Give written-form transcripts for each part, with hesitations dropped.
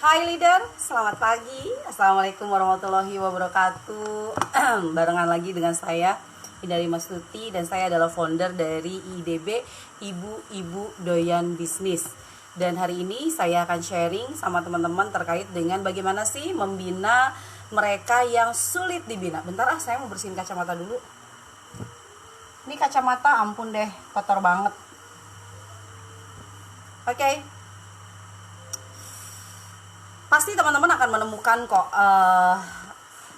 Hai leader, selamat pagi. Assalamualaikum warahmatullahi wabarakatuh. Barengan lagi dengan saya, Indari Mastuti, dan saya adalah founder dari IDB, Ibu-Ibu Doyan Bisnis. Dan hari ini saya akan sharing sama teman-teman terkait dengan bagaimana sih membina mereka yang sulit dibina. Bentar saya mau bersihin kacamata dulu. Ini kacamata ampun deh, kotor banget. Oke. Pasti teman-teman akan menemukan kok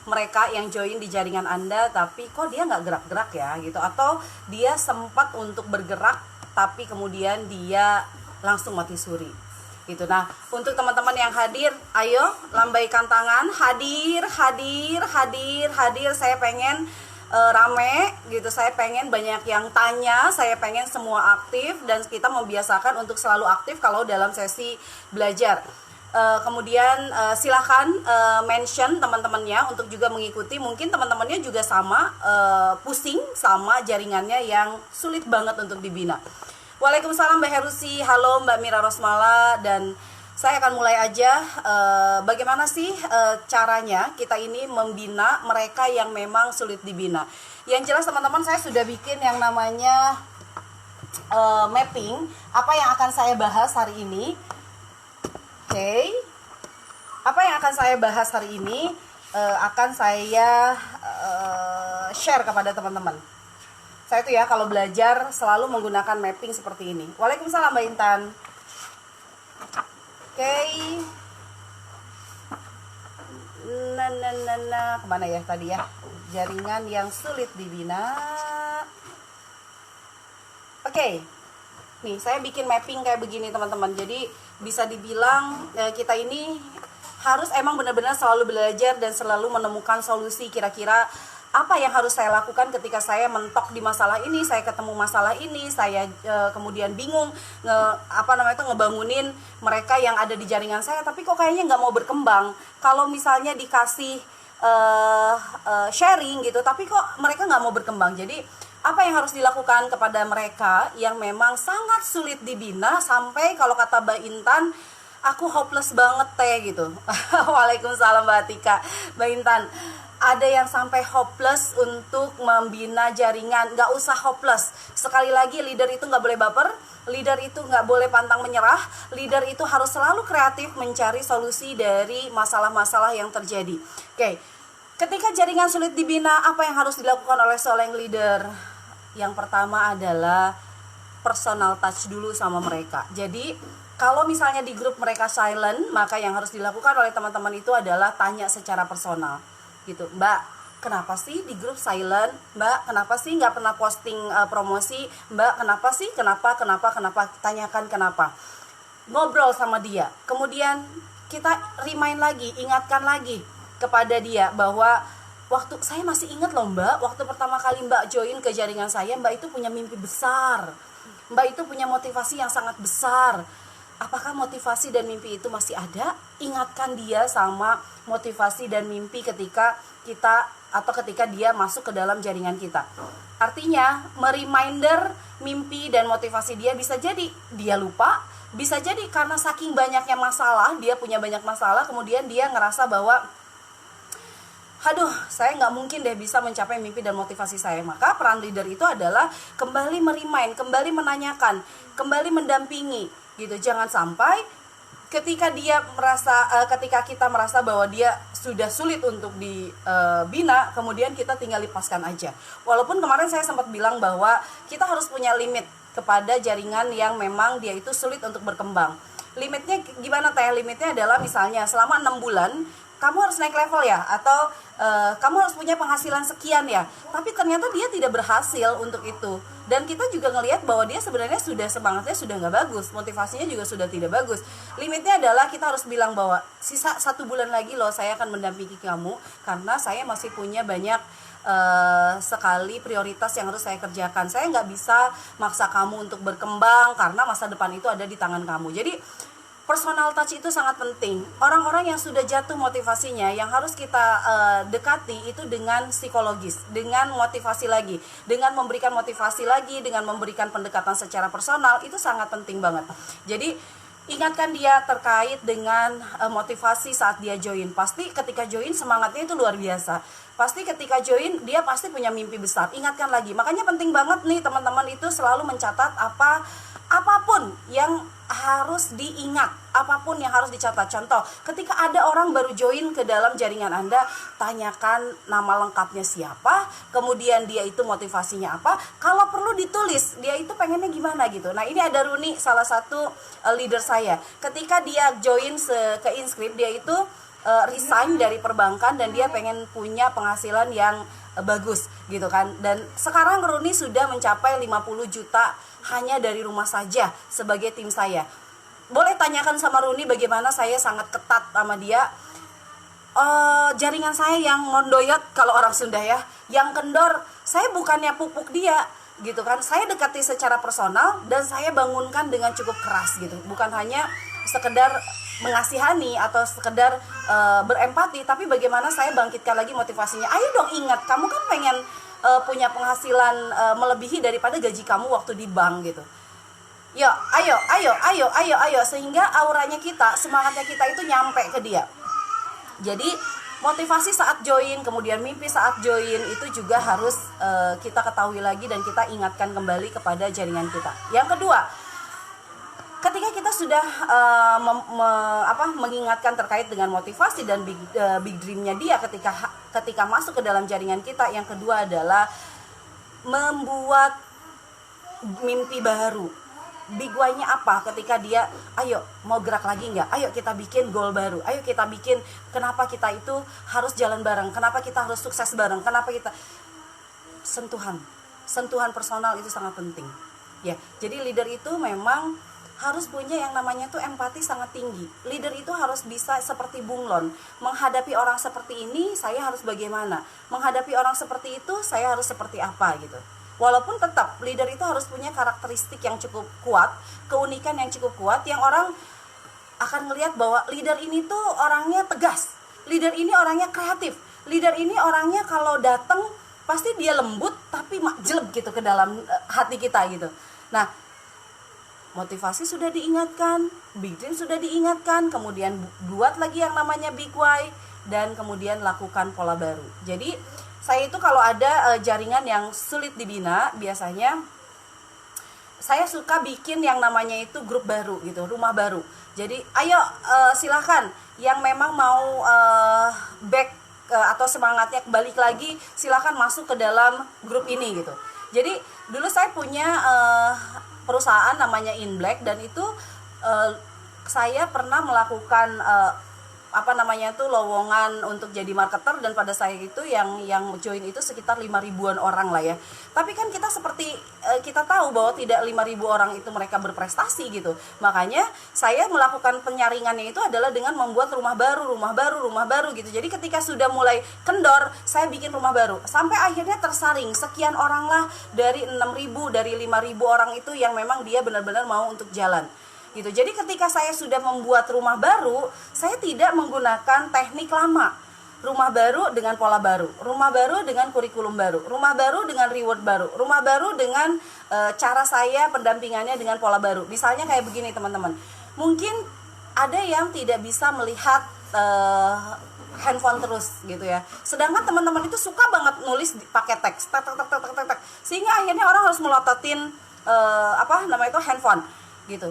mereka yang join di jaringan Anda, tapi kok dia nggak gerak-gerak ya gitu, atau dia sempat untuk bergerak tapi kemudian dia langsung mati suri gitu. Nah, untuk teman-teman yang hadir, ayo lambaikan tangan, hadir. Saya pengen rame gitu, saya pengen banyak yang tanya, saya pengen semua aktif, dan kita membiasakan untuk selalu aktif kalau dalam sesi belajar. Kemudian silahkan mention teman-temannya untuk juga mengikuti. Mungkin teman-temannya juga sama pusing sama jaringannya yang sulit banget untuk dibina. Waalaikumsalam Mbak Herusi, halo Mbak Mira Rosmala, dan saya akan mulai aja. Bagaimana sih caranya kita ini membina mereka yang memang sulit dibina. Yang jelas teman-teman, saya sudah bikin yang namanya mapping apa yang akan saya bahas hari ini. Oke, apa yang akan saya bahas hari ini akan saya share kepada teman-teman. Saya tuh ya kalau belajar selalu menggunakan mapping seperti ini. Waalaikumsalam Mbak Intan. Oke. Kemana ya tadi ya? Jaringan yang sulit dibina. Oke. Nih, saya bikin mapping kayak begini teman-teman. Jadi bisa dibilang kita ini harus emang benar-benar selalu belajar dan selalu menemukan solusi. Kira-kira apa yang harus saya lakukan ketika saya mentok di masalah ini, saya ketemu masalah ini, saya kemudian bingung ngebangunin mereka yang ada di jaringan saya, tapi kok kayaknya nggak mau berkembang. Kalau misalnya dikasih sharing gitu, tapi kok mereka nggak mau berkembang. Jadi apa yang harus dilakukan kepada mereka yang memang sangat sulit dibina, sampai kalau kata Mbak Intan, aku hopeless banget teh gitu. Waalaikumsalam Mbak Atika. Mbak Intan, ada yang sampai hopeless untuk membina jaringan. Gak usah hopeless. Sekali lagi, leader itu gak boleh baper, leader itu gak boleh pantang menyerah, leader itu harus selalu kreatif mencari solusi dari masalah-masalah yang terjadi. Oke, ketika jaringan sulit dibina, apa yang harus dilakukan oleh seorang leader? Yang pertama adalah personal touch dulu sama mereka. Jadi kalau misalnya di grup mereka silent, maka yang harus dilakukan oleh teman-teman itu adalah tanya secara personal gitu. Mbak, kenapa sih di grup silent? Mbak, kenapa sih nggak pernah posting promosi? Mbak, kenapa sih? Kenapa? Tanyakan kenapa. Ngobrol sama dia. Kemudian kita remind lagi, ingatkan lagi kepada dia bahwa waktu saya masih ingat loh Mbak, waktu pertama kali Mbak join ke jaringan saya, Mbak itu punya mimpi besar. Mbak itu punya motivasi yang sangat besar. Apakah motivasi dan mimpi itu masih ada? Ingatkan dia sama motivasi dan mimpi ketika dia masuk ke dalam jaringan kita. Artinya, mereminder mimpi dan motivasi dia, bisa jadi dia lupa, bisa jadi karena saking banyaknya masalah, dia punya banyak masalah, kemudian dia ngerasa bahwa aduh, saya nggak mungkin deh bisa mencapai mimpi dan motivasi saya. Maka peran leader itu adalah kembali meremind, kembali menanyakan, kembali mendampingi gitu. Jangan sampai ketika kita merasa bahwa dia sudah sulit untuk dibina, kemudian kita tinggal lepaskan aja. Walaupun kemarin saya sempat bilang bahwa kita harus punya limit kepada jaringan yang memang dia itu sulit untuk berkembang. Limitnya gimana teh? Limitnya adalah misalnya selama 6 bulan kamu harus naik level ya, atau kamu harus punya penghasilan sekian ya, tapi ternyata dia tidak berhasil untuk itu, dan kita juga ngelihat bahwa dia sebenarnya sudah semangatnya sudah nggak bagus, motivasinya juga sudah tidak bagus. Limitnya adalah kita harus bilang bahwa sisa 1 bulan lagi loh saya akan mendampingi kamu, karena saya masih punya banyak sekali prioritas yang harus saya kerjakan. Saya nggak bisa maksa kamu untuk berkembang karena masa depan itu ada di tangan kamu. Jadi personal touch itu sangat penting. Orang-orang yang sudah jatuh motivasinya, yang harus kita dekati itu dengan psikologis, dengan motivasi lagi, dengan memberikan motivasi lagi, dengan memberikan pendekatan secara personal, itu sangat penting banget. Jadi Ingatkan dia terkait dengan motivasi saat dia join. Pasti ketika join semangatnya itu luar biasa. Pasti ketika join dia pasti punya mimpi besar. Ingatkan lagi. Makanya penting banget nih teman-teman itu selalu mencatat apapun yang harus diingat, apapun yang harus dicatat. Contoh, ketika ada orang baru join ke dalam jaringan Anda, tanyakan nama lengkapnya siapa, kemudian dia itu motivasinya apa, kalau perlu ditulis, dia itu pengennya gimana gitu. Nah, ini ada Runi, salah satu leader saya. Ketika dia join ke Inscript, dia itu resign dari perbankan dan dia pengen punya penghasilan yang bagus gitu kan. Dan sekarang Runi sudah mencapai 50 juta hanya dari rumah saja sebagai tim saya. Boleh tanyakan sama Runi bagaimana saya sangat ketat sama dia. Jaringan saya yang mondoyot kalau orang Sunda ya, yang kendor, saya bukannya pupuk dia gitu kan. Saya dekati secara personal dan saya bangunkan dengan cukup keras gitu. Bukan hanya sekedar mengasihani atau sekedar berempati, tapi bagaimana saya bangkitkan lagi motivasinya. Ayo dong, ingat, kamu kan pengen punya penghasilan melebihi daripada gaji kamu waktu di bank gitu. Ya, ayo, sehingga auranya kita, semangatnya kita itu nyampe ke dia. Jadi motivasi saat join, kemudian mimpi saat join itu juga harus kita ketahui lagi dan kita ingatkan kembali kepada jaringan kita. Yang kedua, ketika kita sudah mengingatkan terkait dengan motivasi dan big dreamnya dia ketika masuk ke dalam jaringan kita, yang kedua adalah membuat mimpi baru. Big why-nya apa? Ketika dia, ayo mau gerak lagi nggak? Ayo kita bikin goal baru. Ayo kita bikin, kenapa kita itu harus jalan bareng? Kenapa kita harus sukses bareng? Kenapa kita sentuhan personal itu sangat penting. Ya, jadi leader itu memang harus punya yang namanya tuh empati sangat tinggi. Leader itu harus bisa seperti bunglon. Menghadapi orang seperti ini, saya harus bagaimana? Menghadapi orang seperti itu, saya harus seperti apa gitu. Walaupun tetap leader itu harus punya karakteristik yang cukup kuat, keunikan yang cukup kuat, yang orang akan melihat bahwa leader ini tuh orangnya tegas. Leader ini orangnya kreatif. Leader ini orangnya kalau datang pasti dia lembut tapi jelek gitu ke dalam hati kita gitu. Nah, motivasi sudah diingatkan, big dream sudah diingatkan, kemudian buat lagi yang namanya big why, dan kemudian lakukan pola baru. Jadi saya itu kalau ada jaringan yang sulit dibina, biasanya saya suka bikin yang namanya itu grup baru gitu, rumah baru. Jadi ayo silahkan yang memang mau back atau semangatnya balik lagi, silahkan masuk ke dalam grup ini gitu. Jadi dulu saya punya perusahaan namanya In Black, dan itu saya pernah melakukan lowongan untuk jadi marketer, dan pada saya itu yang join itu sekitar 5.000-an orang lah ya. Tapi kan kita seperti kita tahu bahwa tidak 5.000 orang itu mereka berprestasi gitu. Makanya saya melakukan penyaringannya itu adalah dengan membuat rumah baru gitu. Jadi ketika sudah mulai kendor, saya bikin rumah baru. Sampai akhirnya tersaring sekian orang lah dari 6.000, dari 5.000 orang itu yang memang dia benar-benar mau untuk jalan. Gitu. Jadi ketika saya sudah membuat rumah baru, saya tidak menggunakan teknik lama. Rumah baru dengan pola baru, rumah baru dengan kurikulum baru, rumah baru dengan reward baru, rumah baru dengan cara saya pendampingannya dengan pola baru. Misalnya kayak begini teman-teman, mungkin ada yang tidak bisa melihat handphone terus gitu ya. Sedangkan teman-teman itu suka banget nulis pakai teks, sehingga akhirnya orang harus melototin handphone gitu.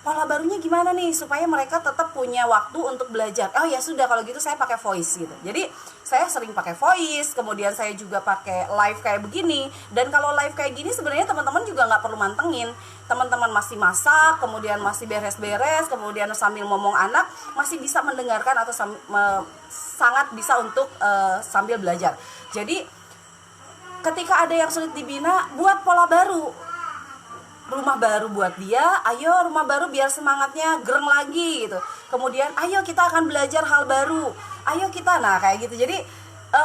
Pola barunya gimana nih supaya mereka tetap punya waktu untuk belajar? Oh ya sudah, kalau gitu saya pakai voice gitu. Jadi saya sering pakai voice, kemudian saya juga pakai live kayak begini. Dan kalau live kayak gini sebenarnya teman-teman juga nggak perlu mantengin. Teman-teman masih masak, kemudian masih beres-beres, kemudian sambil ngomong anak, masih bisa mendengarkan atau sangat bisa untuk sambil belajar. Jadi ketika ada yang sulit dibina, buat pola baru, rumah baru buat dia. Ayo rumah baru biar semangatnya gereng lagi gitu. Kemudian ayo kita akan belajar hal baru, ayo kita, nah kayak gitu. Jadi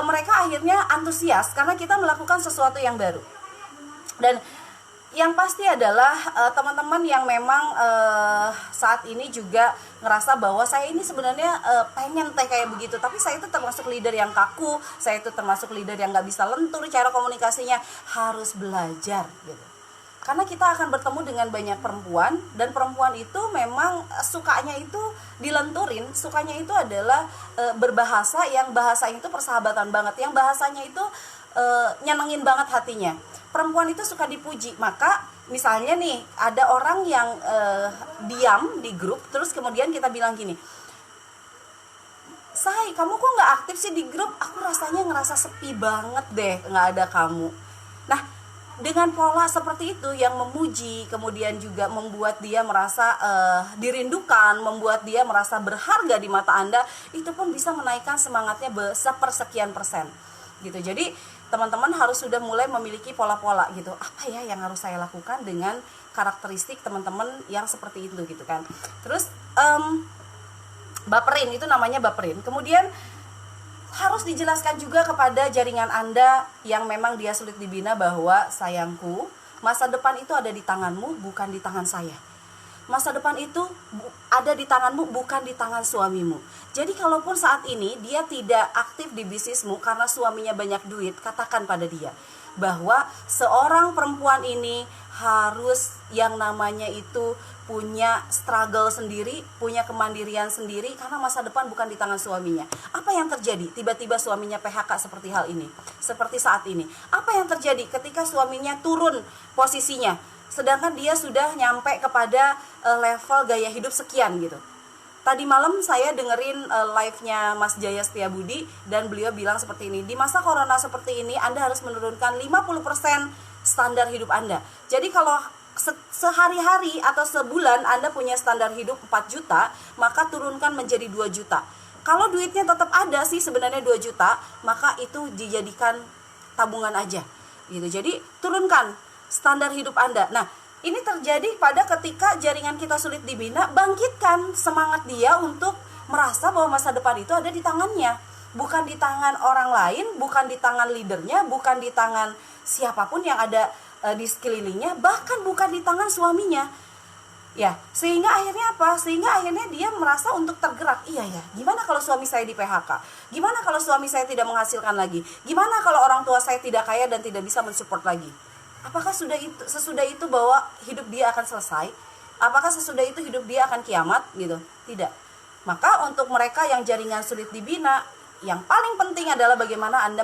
mereka akhirnya antusias karena kita melakukan sesuatu yang baru. Dan yang pasti adalah teman-teman yang memang saat ini juga ngerasa bahwa saya ini sebenarnya pengen kayak begitu, tapi saya itu termasuk leader yang kaku, saya itu termasuk leader yang gak bisa lentur cara komunikasinya, harus belajar gitu. Karena kita akan bertemu dengan banyak perempuan, dan perempuan itu memang sukanya itu dilenturin, sukanya itu adalah berbahasa, yang bahasanya itu persahabatan banget, yang bahasanya itu nyenengin banget hatinya. Perempuan itu suka dipuji. Maka misalnya nih ada orang yang diam di grup, terus kemudian kita bilang gini, "Say, kamu kok nggak aktif sih di grup? Aku rasanya ngerasa sepi banget deh nggak ada kamu." Nah, dengan pola seperti itu yang memuji, kemudian juga membuat dia merasa dirindukan, membuat dia merasa berharga di mata Anda, itu pun bisa menaikkan semangatnya sepersekian persen gitu. Jadi teman-teman harus sudah mulai memiliki pola-pola gitu. Apa ya yang harus saya lakukan dengan karakteristik teman-teman yang seperti itu gitu kan. Terus baperin, itu namanya baperin. Kemudian harus dijelaskan juga kepada jaringan Anda yang memang dia sulit dibina bahwa, sayangku, masa depan itu ada di tanganmu, bukan di tangan saya. Masa depan itu ada di tanganmu, bukan di tangan suamimu. Jadi kalaupun saat ini dia tidak aktif di bisnismu karena suaminya banyak duit, katakan pada dia bahwa seorang perempuan ini harus yang namanya itu punya struggle sendiri, punya kemandirian sendiri, karena masa depan bukan di tangan suaminya. Apa yang terjadi? Tiba-tiba suaminya PHK seperti hal ini, seperti saat ini. Apa yang terjadi ketika suaminya turun posisinya, sedangkan dia sudah nyampe kepada level gaya hidup sekian gitu. Tadi malam saya dengerin live-nya Mas Jaya Setiabudi, dan beliau bilang seperti ini, di masa corona seperti ini Anda harus menurunkan 50% standar hidup Anda. Jadi kalau sehari-hari atau sebulan Anda punya standar hidup 4 juta, maka turunkan menjadi 2 juta. Kalau duitnya tetap ada sih sebenarnya 2 juta, maka itu dijadikan tabungan aja gitu. Jadi turunkan standar hidup Anda. Nah, ini terjadi pada ketika jaringan kita sulit dibina, bangkitkan semangat dia untuk merasa bahwa masa depan itu ada di tangannya, bukan di tangan orang lain, bukan di tangan leadernya, bukan di tangan siapapun yang ada di sekelilingnya, bahkan bukan di tangan suaminya. Ya, sehingga akhirnya apa? Sehingga akhirnya dia merasa untuk tergerak. Iya ya, gimana kalau suami saya di PHK? Gimana kalau suami saya tidak menghasilkan lagi? Gimana kalau orang tua saya tidak kaya dan tidak bisa mensupport lagi? Apakah sesudah itu bahwa hidup dia akan selesai? Apakah sesudah itu hidup dia akan kiamat gitu? Tidak. Maka untuk mereka yang jaringan sulit dibina, yang paling penting adalah bagaimana Anda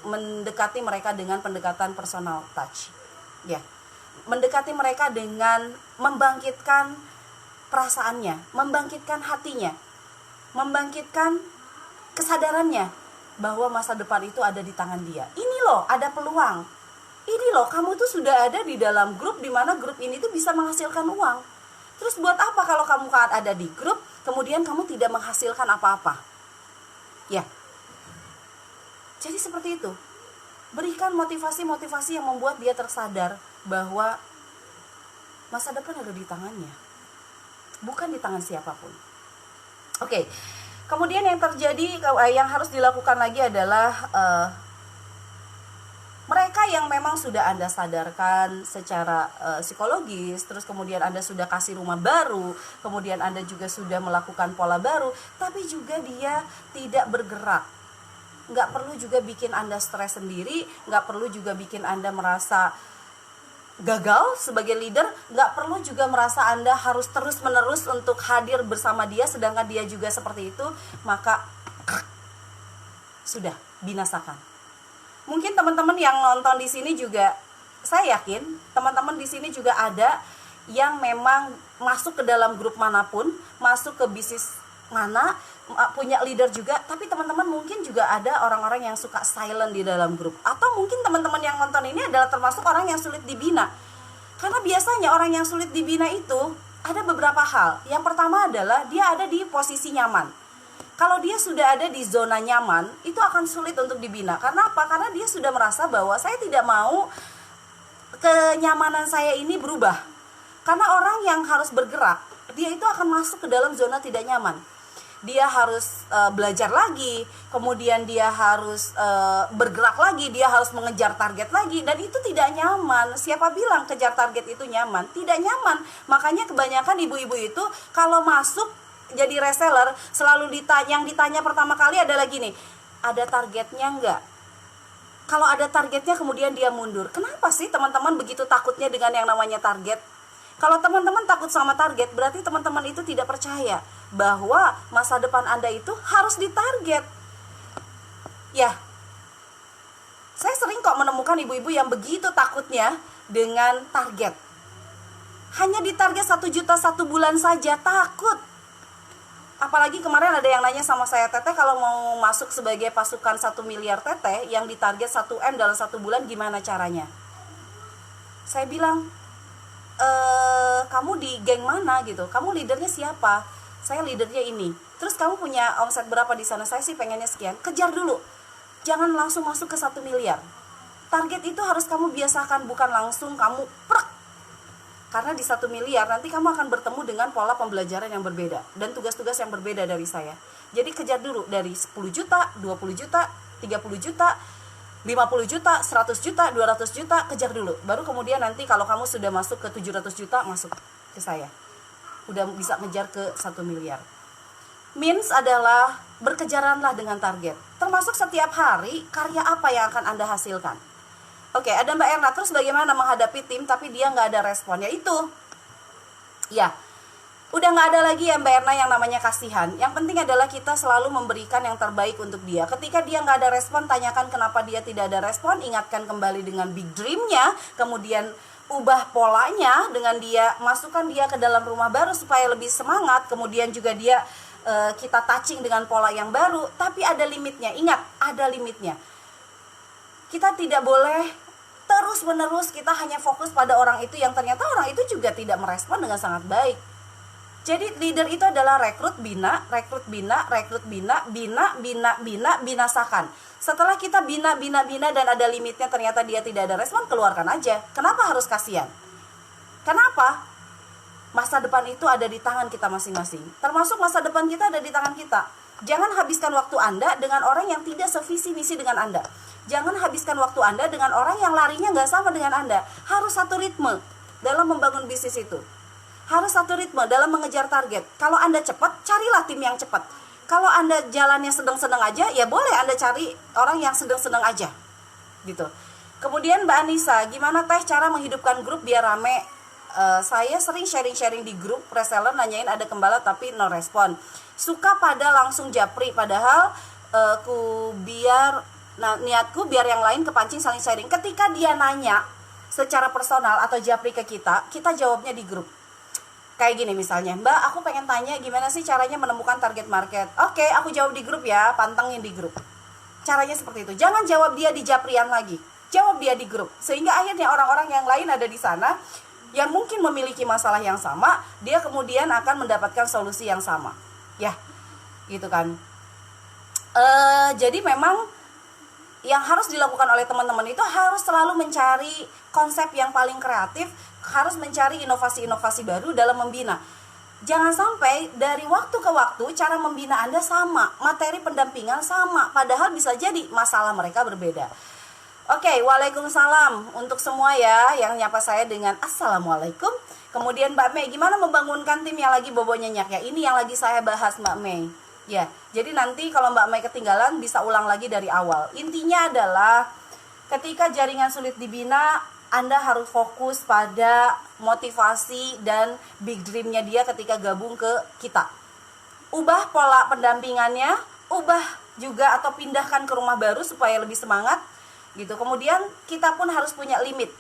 mendekati mereka dengan pendekatan personal touch. Ya. Mendekati mereka dengan membangkitkan perasaannya, membangkitkan hatinya, membangkitkan kesadarannya bahwa masa depan itu ada di tangan dia. Ini loh, ada peluang. Ini loh, kamu tuh sudah ada di dalam grup, di mana grup ini tuh bisa menghasilkan uang. Terus buat apa kalau kamu ada di grup, kemudian kamu tidak menghasilkan apa-apa? Ya. Jadi seperti itu. Berikan motivasi-motivasi yang membuat dia tersadar bahwa masa depan ada di tangannya, bukan di tangan siapapun. Oke. Kemudian yang terjadi, yang harus dilakukan lagi adalah mereka yang memang sudah Anda sadarkan secara psikologis, terus kemudian Anda sudah kasih rumah baru, kemudian Anda juga sudah melakukan pola baru, tapi juga dia tidak bergerak. Nggak perlu juga bikin Anda stres sendiri, nggak perlu juga bikin Anda merasa gagal sebagai leader, nggak perlu juga merasa Anda harus terus-menerus untuk hadir bersama dia, sedangkan dia juga seperti itu, maka sudah binasakan. Mungkin teman-teman yang nonton di sini juga, saya yakin teman-teman di sini juga ada yang memang masuk ke dalam grup manapun, masuk ke bisnis mana, punya leader juga, tapi teman-teman mungkin juga ada orang-orang yang suka silent di dalam grup. Atau mungkin teman-teman yang nonton ini adalah termasuk orang yang sulit dibina. Karena biasanya orang yang sulit dibina itu ada beberapa hal. Yang pertama adalah dia ada di posisi nyaman. Kalau dia sudah ada di zona nyaman, itu akan sulit untuk dibina. Karena apa? Karena dia sudah merasa bahwa saya tidak mau kenyamanan saya ini berubah. Karena orang yang harus bergerak, dia itu akan masuk ke dalam zona tidak nyaman. Dia harus belajar lagi, kemudian dia harus bergerak lagi, dia harus mengejar target lagi, dan itu tidak nyaman. Siapa bilang kejar target itu nyaman? Tidak nyaman. Makanya kebanyakan ibu-ibu itu kalau masuk jadi reseller selalu yang ditanya pertama kali adalah gini, ada targetnya enggak? Kalau ada targetnya kemudian dia mundur. Kenapa sih teman-teman begitu takutnya dengan yang namanya target? Kalau teman-teman takut sama target, berarti teman-teman itu tidak percaya bahwa masa depan Anda itu harus ditarget. Ya, saya sering kok menemukan ibu-ibu yang begitu takutnya dengan target. Hanya ditarget 1 juta 1 bulan saja, takut. Apalagi kemarin ada yang nanya sama saya, Teteh kalau mau masuk sebagai pasukan 1 miliar Teteh yang ditarget 1M dalam 1 bulan gimana caranya? Saya bilang, kamu di geng mana gitu? Kamu leadernya siapa? Saya leadernya ini. Terus kamu punya omset berapa di sana? Saya sih pengennya sekian. Kejar dulu. Jangan langsung masuk ke 1 miliar. Target itu harus kamu biasakan, bukan langsung kamu prek. Karena di 1 miliar nanti kamu akan bertemu dengan pola pembelajaran yang berbeda dan tugas-tugas yang berbeda dari saya. Jadi kejar dulu dari 10 juta, 20 juta, 30 juta, 50 juta, 100 juta, 200 juta, kejar dulu. Baru kemudian nanti kalau kamu sudah masuk ke 700 juta, masuk ke saya. Udah bisa ngejar ke 1 miliar. Means adalah berkejaranlah dengan target. Termasuk setiap hari, karya apa yang akan Anda hasilkan. Oke, ada Mbak Erna, terus bagaimana menghadapi tim tapi dia nggak ada respon? Ya itu, ya, udah nggak ada lagi ya Mbak Erna yang namanya kasihan. Yang penting adalah kita selalu memberikan yang terbaik untuk dia. Ketika dia nggak ada respon, tanyakan kenapa dia tidak ada respon, ingatkan kembali dengan big dream-nya, kemudian ubah polanya dengan dia, masukkan dia ke dalam rumah baru supaya lebih semangat, kemudian juga dia kita touching dengan pola yang baru, tapi ada limitnya. Ingat, ada limitnya. Kita tidak boleh terus menerus kita hanya fokus pada orang itu yang ternyata orang itu juga tidak merespon dengan sangat baik. Jadi leader itu adalah rekrut, bina, rekrut, bina, rekrut, bina, bina, bina, bina, binasakan. Setelah kita bina dan ada limitnya ternyata dia tidak ada respon, keluarkan aja. Kenapa harus kasihan? Kenapa? Masa depan itu ada di tangan kita masing-masing. Termasuk masa depan kita ada di tangan kita. Jangan habiskan waktu Anda dengan orang yang tidak sevisi misi dengan Anda. Jangan habiskan waktu Anda dengan orang yang larinya nggak sama dengan Anda. Harus satu ritme dalam membangun bisnis itu. Harus satu ritme dalam mengejar target. Kalau Anda cepat, carilah tim yang cepat. Kalau Anda jalannya sedang-sedang aja, ya boleh Anda cari orang yang sedang-sedang aja. Gitu. Kemudian Mbak Anissa, gimana Teh cara menghidupkan grup biar rame? Saya sering sharing-sharing di grup reseller, nanyain ada gembala tapi no respon. Suka pada langsung japri, padahal niatku biar yang lain kepancing saling sharing. Ketika dia nanya secara personal atau japri ke kita jawabnya di grup. Kayak gini misalnya, Mbak aku pengen tanya gimana sih caranya menemukan target market. Oke, aku jawab di grup ya, pantengin di grup. Caranya seperti itu. Jangan jawab dia di japrian lagi, jawab dia di grup. Sehingga akhirnya orang-orang yang lain ada di sana yang mungkin memiliki masalah yang sama, dia kemudian akan mendapatkan solusi yang sama. Ya, gitu kan. Jadi memang yang harus dilakukan oleh teman-teman itu harus selalu mencari konsep yang paling kreatif, harus mencari inovasi-inovasi baru dalam membina. Jangan sampai dari waktu ke waktu cara membina Anda sama, materi pendampingan sama, padahal bisa jadi masalah mereka berbeda. Oke, waalaikumsalam untuk semua ya yang nyapa saya dengan assalamualaikum. Kemudian Mbak Mei, gimana membangunkan tim yang lagi bobo nyenyak ya? Ini yang lagi saya bahas Mbak Mei. Ya, jadi nanti kalau Mbak Mei ketinggalan bisa ulang lagi dari awal. Intinya adalah ketika jaringan sulit dibina, Anda harus fokus pada motivasi dan big dream-nya dia ketika gabung ke kita. Ubah pola pendampingannya, ubah juga atau pindahkan ke rumah baru supaya lebih semangat gitu. Kemudian kita pun harus punya limit.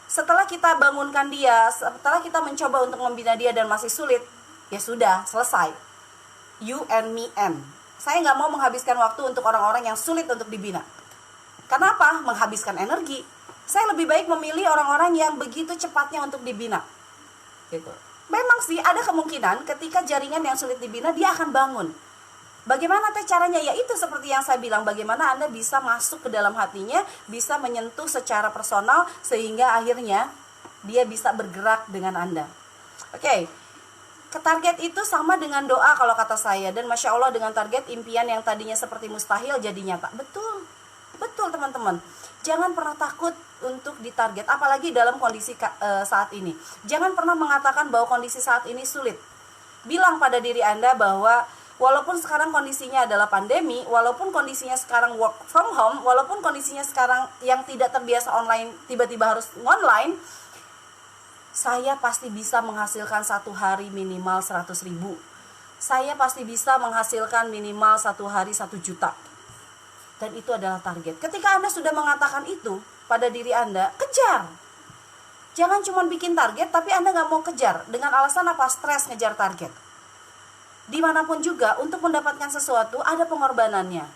Setelah kita bangunkan dia, setelah kita mencoba untuk membina dia dan masih sulit, ya sudah, selesai. You and me and. Saya nggak mau menghabiskan waktu untuk orang-orang yang sulit untuk dibina. Kenapa? Menghabiskan energi. Saya lebih baik memilih orang-orang yang begitu cepatnya untuk dibina. Gitu. Memang sih ada kemungkinan ketika jaringan yang sulit dibina dia akan bangun. Bagaimana Teh caranya? Ya itu seperti yang saya bilang, bagaimana Anda bisa masuk ke dalam hatinya, bisa menyentuh secara personal sehingga akhirnya dia bisa bergerak dengan Anda. Oke. Target itu sama dengan doa kalau kata saya, dan Masya Allah dengan target impian yang tadinya seperti mustahil jadi nyata. Betul teman-teman. Jangan pernah takut untuk ditarget, apalagi dalam kondisi saat ini. Jangan pernah mengatakan bahwa kondisi saat ini sulit. Bilang pada diri Anda bahwa Walaupun sekarang kondisinya adalah pandemi, walaupun kondisinya sekarang work from home, walaupun kondisinya sekarang yang tidak terbiasa online tiba-tiba harus online, saya pasti bisa menghasilkan satu hari minimal 100.000. Saya pasti bisa menghasilkan minimal satu hari 1 juta. Dan itu adalah target. Ketika Anda sudah mengatakan itu pada diri Anda, kejar. Jangan cuma bikin target tapi Anda gak mau kejar. Dengan alasan apa? Stres ngejar target. Dimanapun juga, untuk mendapatkan sesuatu ada pengorbanannya.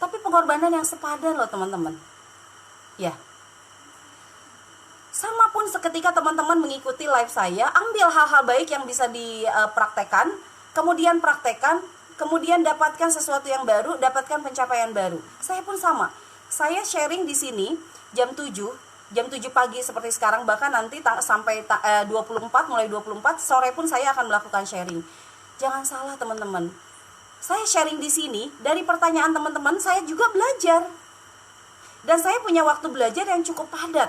Tapi pengorbanan yang sepadan loh teman-teman. Ya. Sama pun seketika teman-teman mengikuti live saya, ambil hal-hal baik yang bisa dipraktekkan, kemudian praktekkan, kemudian dapatkan sesuatu yang baru, dapatkan pencapaian baru. Saya pun sama. Saya sharing di sini jam 7 pagi seperti sekarang, bahkan nanti sampai 24, mulai 24 sore pun saya akan melakukan sharing. Jangan salah teman-teman. Saya sharing di sini, dari pertanyaan teman-teman saya juga belajar. Dan saya punya waktu belajar yang cukup padat.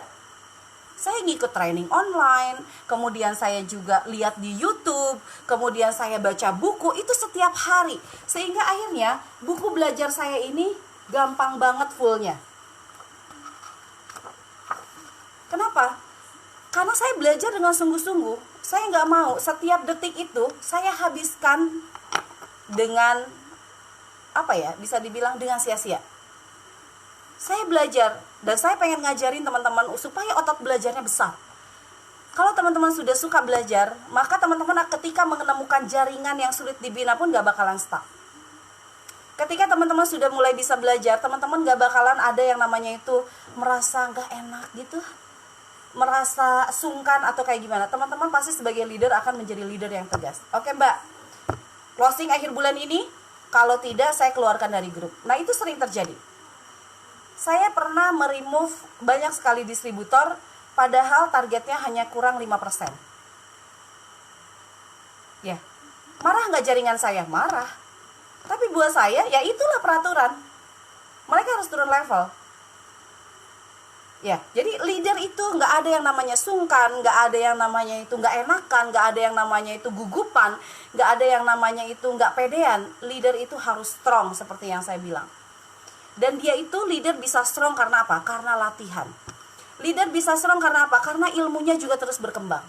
Saya ngikut training online, kemudian saya juga lihat di YouTube, kemudian saya baca buku, itu setiap hari. Sehingga akhirnya buku belajar saya ini gampang banget fullnya. Kenapa? Karena saya belajar dengan sungguh-sungguh. Saya nggak mau setiap detik itu saya habiskan dengan bisa dibilang dengan sia-sia. Saya belajar dan saya pengen ngajarin teman-teman supaya otot belajarnya besar. Kalau teman-teman sudah suka belajar, maka teman-teman ketika menemukan jaringan yang sulit dibina pun gak bakalan stuck. Ketika teman-teman sudah mulai bisa belajar, teman-teman gak bakalan ada yang namanya itu merasa gak enak gitu, merasa sungkan atau kayak gimana. Teman-teman pasti sebagai leader akan menjadi leader yang tegas. Oke Mbak, closing akhir bulan ini, kalau tidak saya keluarkan dari grup. Nah itu sering terjadi. Saya pernah meremove banyak sekali distributor, padahal targetnya hanya kurang 5%. Ya, marah nggak jaringan saya? Marah. Tapi buat saya, ya itulah peraturan. Mereka harus turun level. Ya, jadi leader itu nggak ada yang namanya sungkan, nggak ada yang namanya itu nggak enakan, nggak ada yang namanya itu gugupan, nggak ada yang namanya itu nggak pedean. Leader itu harus strong seperti yang saya bilang. Dan dia itu leader bisa strong karena apa? Karena latihan. Leader bisa strong karena apa? Karena ilmunya juga terus berkembang.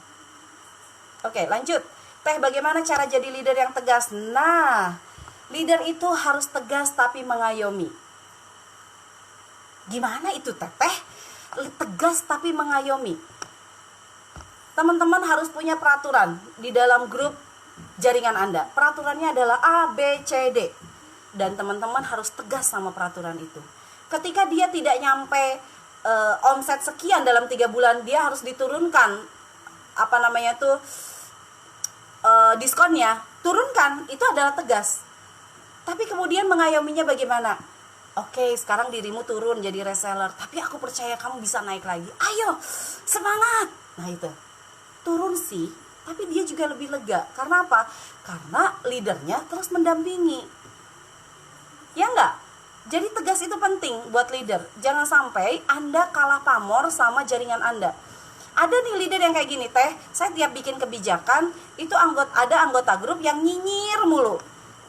Oke, lanjut. Teh, bagaimana cara jadi leader yang tegas? Nah, leader itu harus tegas tapi mengayomi. Gimana itu Teh? Tegas tapi mengayomi. Teman-teman harus punya peraturan di dalam grup jaringan Anda. Peraturannya adalah A, B, C, D. Dan teman-teman harus tegas sama peraturan itu. Ketika dia tidak nyampe omset sekian dalam 3 bulan, dia harus diturunkan diskonnya. Turunkan, itu adalah tegas. Tapi kemudian mengayominya bagaimana? Oke, sekarang dirimu turun jadi reseller, tapi aku percaya kamu bisa naik lagi. Ayo, semangat. Nah itu, turun sih, tapi dia juga lebih lega. Karena apa? Karena leadernya terus mendampingi. Ya enggak? Jadi tegas itu penting buat leader. Jangan sampai Anda kalah pamor sama jaringan Anda. Ada nih leader yang kayak gini, Teh, saya tiap bikin kebijakan, itu ada anggota grup yang nyinyir mulu.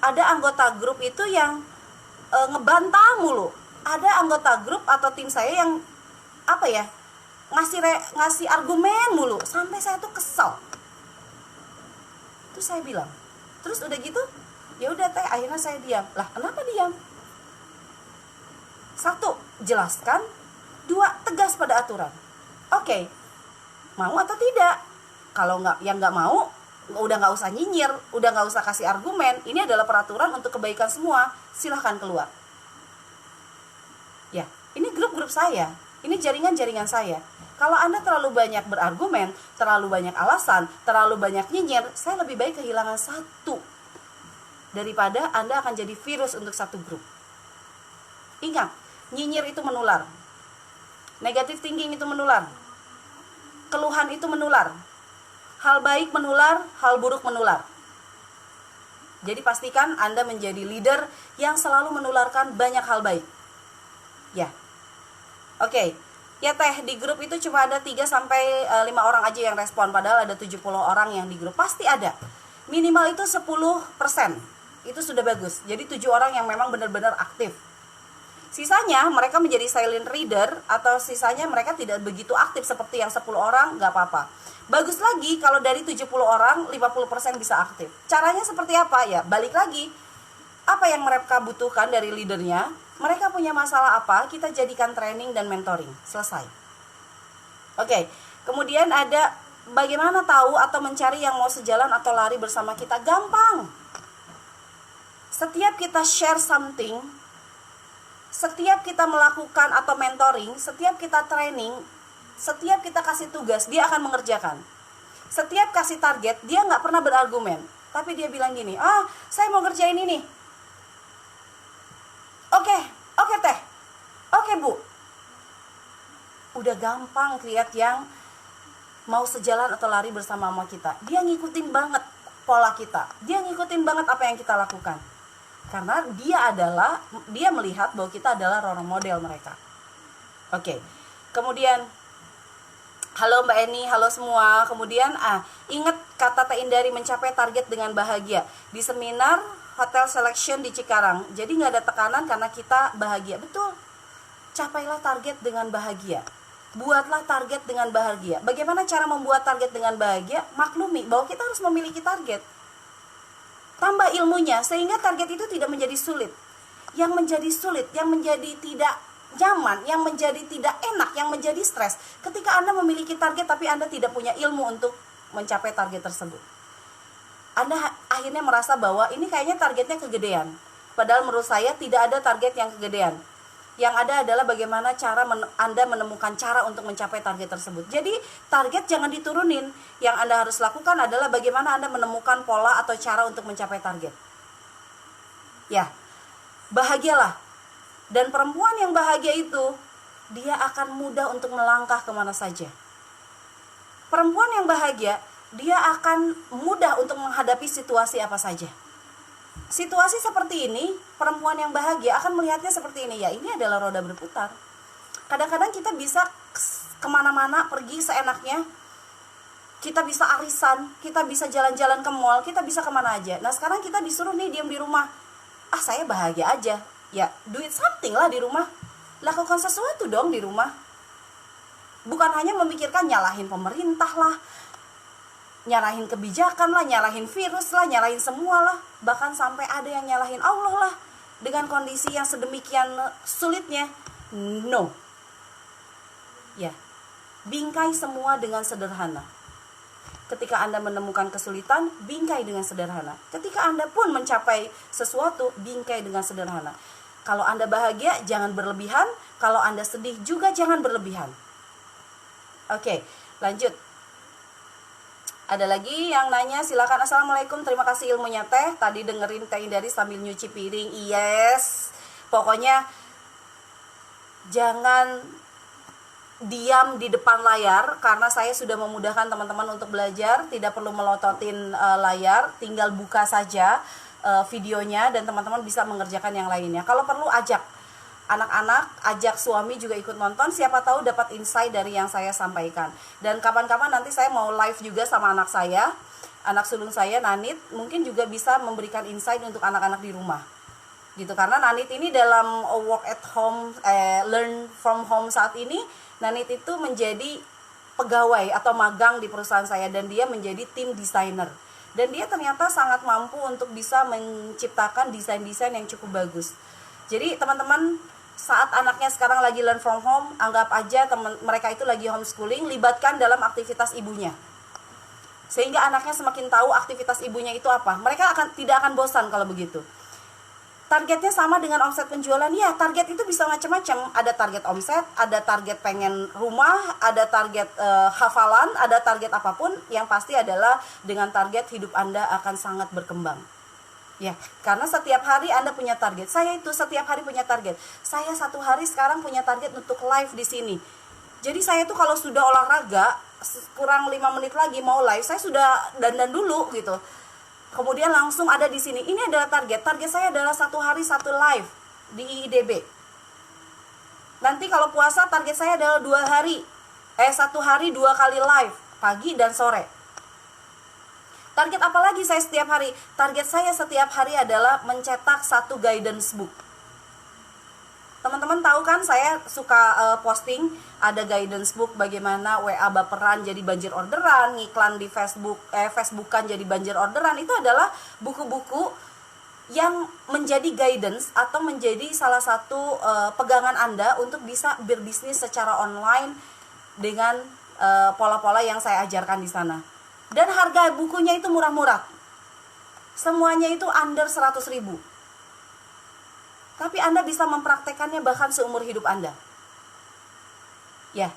Ada anggota grup itu yang ngebantah mulu. Ada anggota grup atau tim saya yang ngasih argumen mulu. Sampai saya tuh kesel. Terus saya bilang, terus udah gitu, ya udah Teh, akhirnya saya diam. Lah kenapa diam? 1, jelaskan. 2, tegas pada aturan. Oke, mau atau tidak? Kalau nggak mau, udah nggak usah nyinyir, udah nggak usah kasih argumen. Ini adalah peraturan untuk kebaikan semua. Silahkan keluar. Ya, ini grup-grup saya, ini jaringan-jaringan saya. Kalau Anda terlalu banyak berargumen, terlalu banyak alasan, terlalu banyak nyinyir, saya lebih baik kehilangan 1 daripada Anda akan jadi virus untuk 1 grup. Ingat, nyinyir itu menular. Negative thinking itu menular. Keluhan itu menular. Hal baik menular, hal buruk menular. Jadi pastikan Anda menjadi leader yang selalu menularkan banyak hal baik. Ya. Oke. Ya Teh, di grup itu cuma ada 3-5 orang aja yang respon, padahal ada 70 orang yang di grup. Pasti ada. Minimal itu 10%. Itu sudah bagus. Jadi 7 orang yang memang benar-benar aktif. Sisanya mereka menjadi silent reader, atau sisanya mereka tidak begitu aktif seperti yang 10 orang, nggak apa-apa. Bagus lagi kalau dari 70 orang 50% bisa aktif. Caranya seperti apa? Ya balik lagi, apa yang mereka butuhkan dari leadernya, mereka punya masalah apa, kita jadikan training dan mentoring. Selesai. Oke, kemudian ada bagaimana tahu atau mencari yang mau sejalan atau lari bersama kita. Gampang. Setiap kita share something, setiap kita melakukan atau mentoring, setiap kita training, setiap kita kasih tugas, dia akan mengerjakan. Setiap kasih target, dia nggak pernah berargumen. Tapi dia bilang gini, saya mau ngerjain ini. Oke teh, oke bu. Udah gampang lihat yang mau sejalan atau lari bersama sama kita. Dia ngikutin banget pola kita, dia ngikutin banget apa yang kita lakukan. Karena dia melihat bahwa kita adalah role model mereka. Oke. Kemudian halo Mbak Eni, halo semua. Kemudian ingat kata Teh Indari, mencapai target dengan bahagia. Di seminar Hotel Selection di Cikarang. Jadi nggak ada tekanan karena kita bahagia. Betul. Capailah target dengan bahagia. Buatlah target dengan bahagia. Bagaimana cara membuat target dengan bahagia? Maklumi bahwa kita harus memiliki target. Tambah ilmunya sehingga target itu tidak menjadi sulit. Yang menjadi sulit, yang menjadi tidak nyaman, yang menjadi tidak enak, yang menjadi stres ketika Anda memiliki target tapi Anda tidak punya ilmu untuk mencapai target tersebut. Anda akhirnya merasa bahwa ini kayaknya targetnya kegedean. Padahal menurut saya tidak ada target yang kegedean. Yang ada adalah bagaimana cara Anda menemukan cara untuk mencapai target tersebut. Jadi target jangan diturunin. Yang Anda harus lakukan adalah bagaimana Anda menemukan pola atau cara untuk mencapai target. Ya, bahagialah. Dan perempuan yang bahagia itu, dia akan mudah untuk melangkah kemana saja. Perempuan yang bahagia, dia akan mudah untuk menghadapi situasi apa saja. Situasi seperti ini, perempuan yang bahagia akan melihatnya seperti ini. Ya, ini adalah roda berputar. Kadang-kadang kita bisa kemana-mana, pergi seenaknya. Kita bisa arisan, kita bisa jalan-jalan ke mall, kita bisa kemana aja. Nah sekarang kita disuruh nih diam di rumah. Saya bahagia aja. Ya, do it something lah di rumah. Lakukan sesuatu dong di rumah. Bukan hanya memikirkan nyalahin pemerintah lah, nyalahin kebijakan lah, nyalahin virus lah, nyalahin semua lah. Bahkan sampai ada yang nyalahin Allah lah. Dengan kondisi yang sedemikian sulitnya. No. Ya, bingkai semua dengan sederhana. Ketika Anda menemukan kesulitan, bingkai dengan sederhana. Ketika Anda pun mencapai sesuatu, bingkai dengan sederhana. Kalau Anda bahagia, jangan berlebihan. Kalau Anda sedih juga jangan berlebihan. Oke, lanjut. Ada lagi yang nanya, silakan. Assalamualaikum, terima kasih ilmunya Teh. Tadi dengerin Teh Indari sambil nyuci piring. Yes. Pokoknya jangan diam di depan layar, karena saya sudah memudahkan teman-teman untuk belajar. Tidak perlu melototin layar, tinggal buka saja videonya dan teman-teman bisa mengerjakan yang lainnya. Kalau perlu ajak anak-anak, ajak suami juga ikut nonton, siapa tahu dapat insight dari yang saya sampaikan. Dan kapan-kapan nanti saya mau live juga sama anak saya, anak sulung saya Nanit, mungkin juga bisa memberikan insight untuk anak-anak di rumah gitu. Karena Nanit ini dalam work at home, learn from home saat ini, Nanit itu menjadi pegawai atau magang di perusahaan saya, dan dia menjadi tim desainer. Dan dia ternyata sangat mampu untuk bisa menciptakan desain-desain yang cukup bagus. Jadi teman-teman, saat anaknya sekarang lagi learn from home, anggap aja mereka itu lagi homeschooling, libatkan dalam aktivitas ibunya. Sehingga anaknya semakin tahu aktivitas ibunya itu apa. Mereka tidak akan bosan kalau begitu. Targetnya sama dengan omset penjualan. Ya, target itu bisa macam-macam. Ada target omset, ada target pengen rumah, ada target hafalan, ada target apapun. Yang pasti adalah dengan target hidup Anda akan sangat berkembang. Ya, karena setiap hari Anda punya target. Saya itu setiap hari punya target. Saya satu hari sekarang punya target untuk live di sini. Jadi saya tuh kalau sudah olahraga, kurang 5 menit lagi mau live, saya sudah dandan dulu gitu. Kemudian langsung ada di sini. Ini adalah target. Target saya adalah satu hari satu live di IIDB. Nanti kalau puasa target saya adalah 1 hari 2 kali live, pagi dan sore. Target apa lagi saya setiap hari? Target saya setiap hari adalah mencetak 1 guidance book. Teman-teman tahu kan saya suka posting ada guidance book bagaimana WA baperan jadi banjir orderan, ngiklan di Facebookan jadi banjir orderan. Itu adalah buku-buku yang menjadi guidance atau menjadi salah satu pegangan Anda untuk bisa berbisnis secara online dengan pola-pola yang saya ajarkan di sana. Dan harga bukunya itu murah-murah. Semuanya itu under 100.000. Tapi Anda bisa mempraktekannya bahkan seumur hidup Anda. Ya.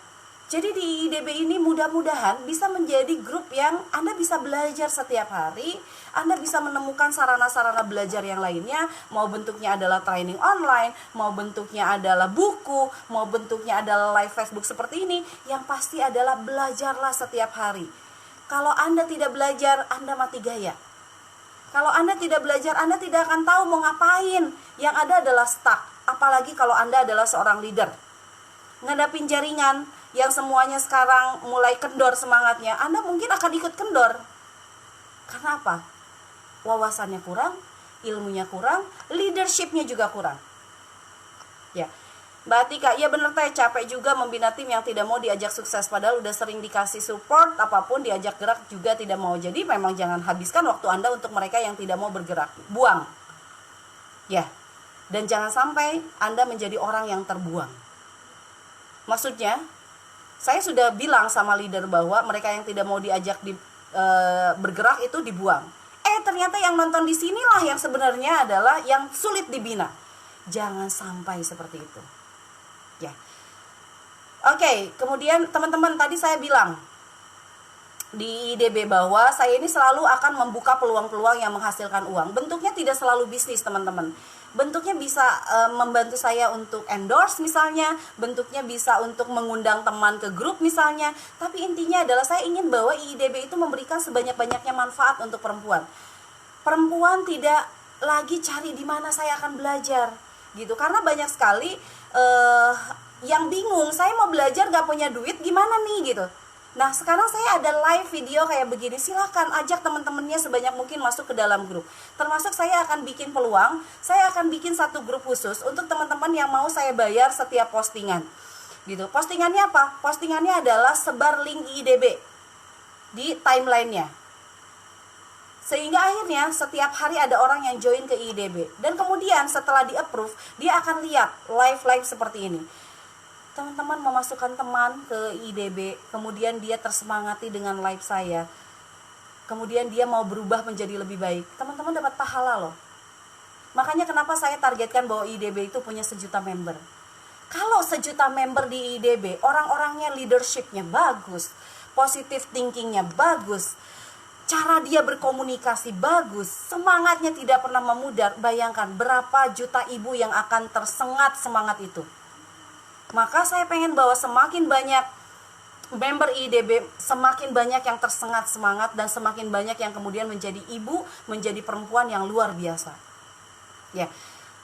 Jadi di IDB ini mudah-mudahan bisa menjadi grup yang Anda bisa belajar setiap hari, Anda bisa menemukan sarana-sarana belajar yang lainnya, mau bentuknya adalah training online, mau bentuknya adalah buku, mau bentuknya adalah live Facebook seperti ini, yang pasti adalah belajarlah setiap hari. Kalau Anda tidak belajar, Anda mati gaya. Kalau Anda tidak belajar, Anda tidak akan tahu mau ngapain. Yang ada adalah stuck. Apalagi kalau Anda adalah seorang leader. Ngadapin jaringan yang semuanya sekarang mulai kendor semangatnya, Anda mungkin akan ikut kendor. Karena apa? Wawasannya kurang, ilmunya kurang, leadershipnya juga kurang. Ya, Mbak Atika, iya bener teh, capek juga membina tim yang tidak mau diajak sukses. Padahal udah sering dikasih support, apapun diajak gerak juga tidak mau. Jadi memang jangan habiskan waktu Anda untuk mereka yang tidak mau bergerak. Buang. Ya, dan jangan sampai Anda menjadi orang yang terbuang. Maksudnya, saya sudah bilang sama leader bahwa mereka yang tidak mau diajak bergerak itu dibuang. Ternyata yang nonton di sinilah yang sebenarnya adalah yang sulit dibina. Jangan sampai seperti itu. Ya. Oke, kemudian teman-teman tadi saya bilang di IDB bahwa saya ini selalu akan membuka peluang-peluang yang menghasilkan uang. Bentuknya tidak selalu bisnis, teman-teman. Bentuknya bisa membantu saya untuk endorse misalnya, bentuknya bisa untuk mengundang teman ke grup misalnya. Tapi intinya adalah saya ingin bahwa IDB itu memberikan sebanyak-banyaknya manfaat untuk perempuan. Perempuan tidak lagi cari di mana saya akan belajar gitu, karena banyak sekali yang bingung, saya mau belajar gak punya duit gimana nih gitu. Nah sekarang saya ada live video kayak begini, silahkan ajak teman-temannya sebanyak mungkin masuk ke dalam grup. Termasuk saya akan bikin peluang, saya akan bikin satu grup khusus untuk teman-teman yang mau saya bayar setiap postingan gitu. Postingannya apa? Postingannya adalah sebar link IDB di timelinenya, sehingga akhirnya setiap hari ada orang yang join ke IDB. Dan kemudian setelah di approve, dia akan lihat live seperti ini. Teman-teman memasukkan teman ke IDB, kemudian dia tersemangati dengan live saya, kemudian dia mau berubah menjadi lebih baik. Teman-teman dapat pahala loh. Makanya kenapa saya targetkan bahwa IDB itu punya 1 juta member. Kalau 1 juta member di IDB, orang-orangnya leadershipnya bagus, positive thinkingnya bagus, cara dia berkomunikasi bagus, semangatnya tidak pernah memudar. Bayangkan berapa juta ibu yang akan tersengat semangat itu. Maka saya pengen bahwa semakin banyak member IDB, semakin banyak yang tersengat semangat, dan semakin banyak yang kemudian menjadi ibu, menjadi perempuan yang luar biasa. Ya,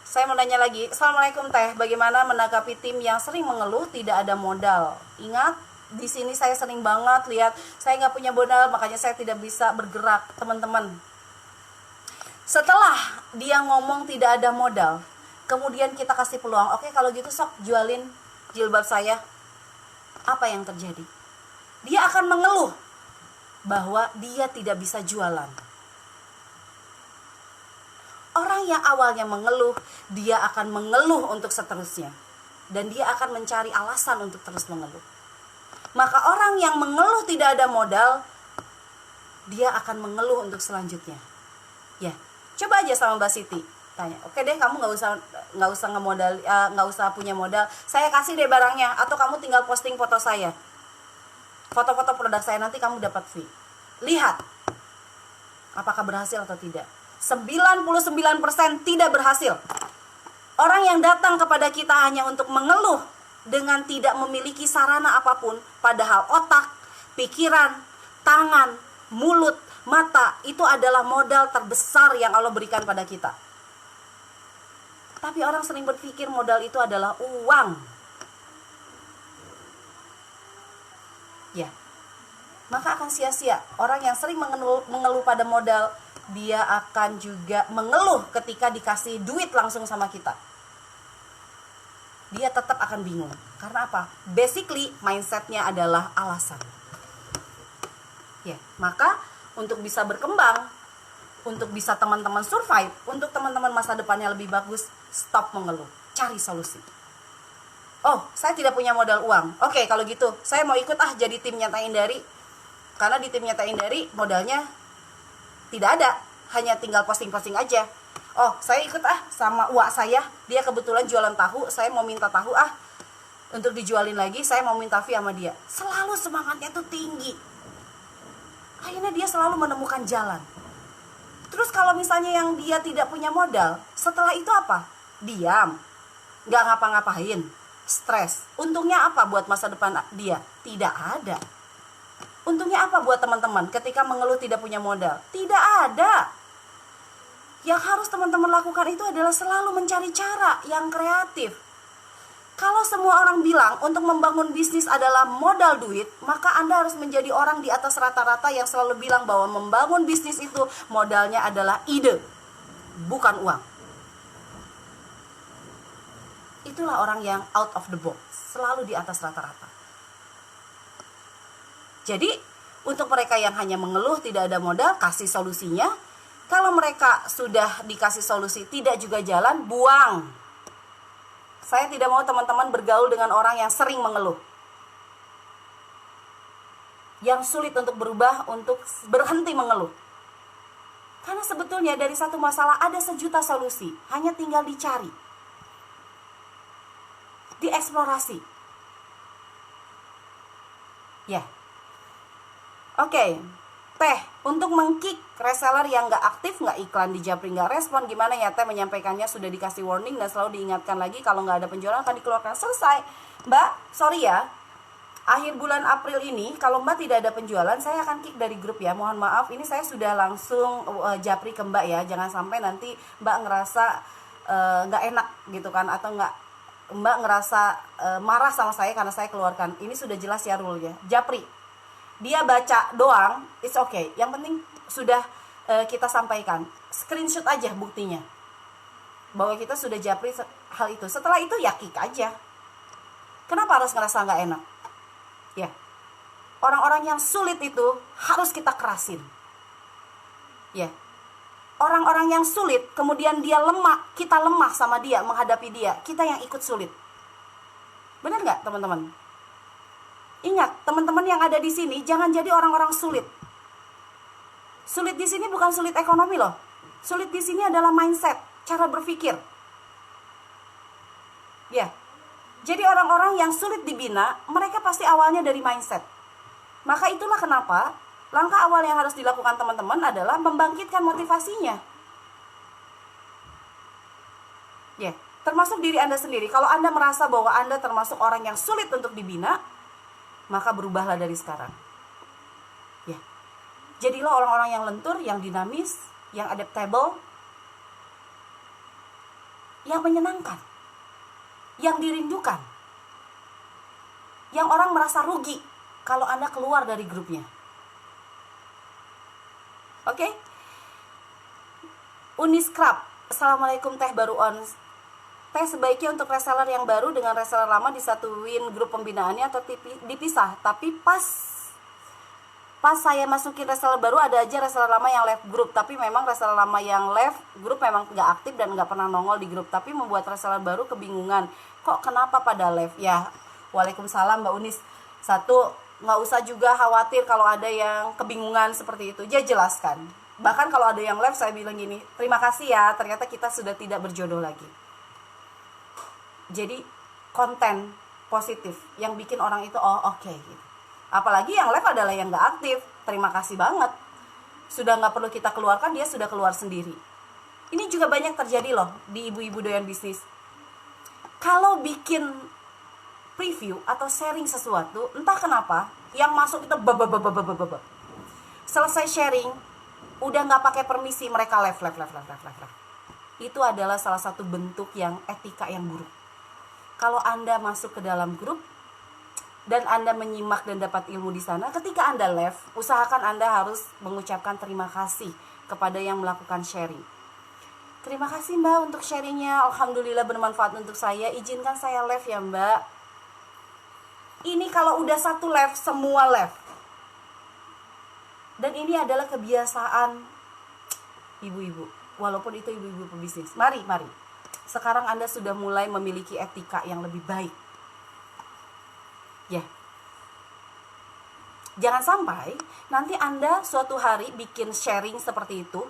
saya mau nanya lagi. Assalamualaikum Teh, bagaimana menanggapi tim yang sering mengeluh tidak ada modal? Ingat, di sini saya sering banget lihat saya nggak punya modal, makanya saya tidak bisa bergerak. Teman-teman, setelah dia ngomong tidak ada modal, kemudian kita kasih peluang, oke kalau gitu sok jualin jilbab saya. Apa yang terjadi? Dia akan mengeluh bahwa dia tidak bisa jualan. Orang yang awalnya mengeluh, dia akan mengeluh untuk seterusnya, dan dia akan mencari alasan untuk terus mengeluh. Maka orang yang mengeluh tidak ada modal, dia akan mengeluh untuk selanjutnya. Ya, coba aja sama Mbak Siti tanya, oke deh kamu nggak usah ngemodal, nggak usah punya modal, saya kasih deh barangnya, atau kamu tinggal posting foto saya, foto-foto produk saya, nanti kamu dapat fee. Lihat apakah berhasil atau tidak. 99% tidak berhasil. Orang yang datang kepada kita hanya untuk mengeluh dengan tidak memiliki sarana apapun, padahal otak, pikiran, tangan, mulut, mata itu adalah modal terbesar yang Allah berikan pada kita. Tapi orang sering berpikir modal itu adalah uang. Ya. maka akan sia-sia. Orang yang sering mengeluh pada modal, dia akan juga mengeluh ketika dikasih duit langsung sama kita. Dia tetap akan bingung. Karena apa? Basically mindsetnya adalah alasan. Ya, maka untuk bisa berkembang, untuk bisa teman-teman survive, untuk teman-teman masa depannya lebih bagus, stop mengeluh, cari solusi. Oh, saya tidak punya modal uang. Oke, kalau gitu saya mau ikut jadi timnya Teh Indari. Karena di timnya Teh Indari modalnya tidak ada, hanya tinggal posting-posting aja. Oh, saya ikut sama uak saya, dia kebetulan jualan tahu, saya mau minta tahu untuk dijualin lagi, saya mau minta fee sama dia. Selalu semangatnya tuh tinggi. Akhirnya dia selalu menemukan jalan. Terus kalau misalnya yang dia tidak punya modal, setelah itu apa? Diam, nggak ngapa-ngapain, stres. Untungnya apa buat masa depan dia? Tidak ada. Untungnya apa buat teman-teman ketika mengeluh tidak punya modal? Tidak ada. Yang harus teman-teman lakukan itu adalah selalu mencari cara yang kreatif. Kalau semua orang bilang untuk membangun bisnis adalah modal duit, maka Anda harus menjadi orang di atas rata-rata yang selalu bilang bahwa membangun bisnis itu modalnya adalah ide, bukan uang. Itulah orang yang out of the box, selalu di atas rata-rata. Jadi, untuk mereka yang hanya mengeluh tidak ada modal, kasih solusinya. Kalau mereka sudah dikasih solusi tidak juga jalan, buang. Saya tidak mau teman-teman bergaul dengan orang yang sering mengeluh, yang sulit untuk berubah, untuk berhenti mengeluh. Karena sebetulnya dari satu masalah ada sejuta solusi, hanya tinggal dicari, dieksplorasi. Ya, oke. Teh, untuk mengkick reseller yang gak aktif, gak iklan di Japri, gak respon, gimana ya Teh? Menyampaikannya sudah dikasih warning dan selalu diingatkan lagi kalau gak ada penjualan akan dikeluarkan. Selesai. Mbak, sorry ya, akhir bulan April ini kalau Mbak tidak ada penjualan, saya akan kick dari grup ya. Mohon maaf, ini saya sudah langsung Japri ke Mbak ya. Jangan sampai nanti Mbak ngerasa gak enak gitu kan, atau Mbak ngerasa marah sama saya karena saya keluarkan. Ini sudah jelas ya rule-nya. Japri, dia baca doang, it's okay. Yang penting sudah kita sampaikan. Screenshot aja buktinya bahwa kita sudah Japri hal itu. Setelah itu ya kick aja. Kenapa harus ngerasa gak enak? Ya, orang-orang yang sulit itu harus kita kerasin. Ya, orang-orang yang sulit kemudian dia lemah, kita lemah sama dia, menghadapi dia, kita yang ikut sulit. Benar gak teman-teman? Ingat, teman-teman yang ada di sini, jangan jadi orang-orang sulit. Sulit di sini bukan sulit ekonomi loh. Sulit di sini adalah mindset, cara berpikir. Ya. Jadi orang-orang yang sulit dibina, mereka pasti awalnya dari mindset. Maka itulah kenapa langkah awal yang harus dilakukan teman-teman adalah membangkitkan motivasinya. Ya, termasuk diri Anda sendiri. Kalau Anda merasa bahwa Anda termasuk orang yang sulit untuk dibina, maka berubahlah dari sekarang. Ya. Jadilah orang-orang yang lentur, yang dinamis, yang adaptable, yang menyenangkan, yang dirindukan, yang orang merasa rugi kalau Anda keluar dari grupnya. Oke? Uniscrap, Assalamualaikum Teh baru on. Teh, sebaiknya untuk reseller yang baru dengan reseller lama disatuin grup pembinaannya atau dipisah. Tapi pas saya masukin reseller baru, ada aja reseller lama yang left grup. Tapi memang reseller lama yang left grup memang gak aktif dan gak pernah nongol di grup. Tapi membuat reseller baru kebingungan, kok kenapa pada left? Ya, waalaikumsalam Mbak Unis. Satu, gak usah juga khawatir kalau ada yang kebingungan seperti itu. Dia jelaskan. Bahkan kalau ada yang left, saya bilang gini, terima kasih ya, ternyata kita sudah tidak berjodoh lagi. Jadi konten positif yang bikin orang itu oke gitu. Apalagi yang live adalah yang gak aktif. Terima kasih banget. Sudah gak perlu kita keluarkan, dia sudah keluar sendiri. Ini juga banyak terjadi loh di ibu-ibu doyan bisnis. Kalau bikin preview atau sharing sesuatu, entah kenapa yang masuk itu selesai sharing, udah gak pakai permisi, mereka live. Itu adalah salah satu bentuk yang etika yang buruk. Kalau Anda masuk ke dalam grup, dan Anda menyimak dan dapat ilmu di sana, ketika Anda live, usahakan Anda harus mengucapkan terima kasih kepada yang melakukan sharing. Terima kasih Mbak untuk sharingnya, alhamdulillah bermanfaat untuk saya, izinkan saya live ya Mbak. Ini kalau udah satu live, semua live. Dan ini adalah kebiasaan ibu-ibu, walaupun itu ibu-ibu pebisnis. Mari. Sekarang Anda sudah mulai memiliki etika yang lebih baik. Ya. Jangan sampai nanti Anda suatu hari bikin sharing seperti itu,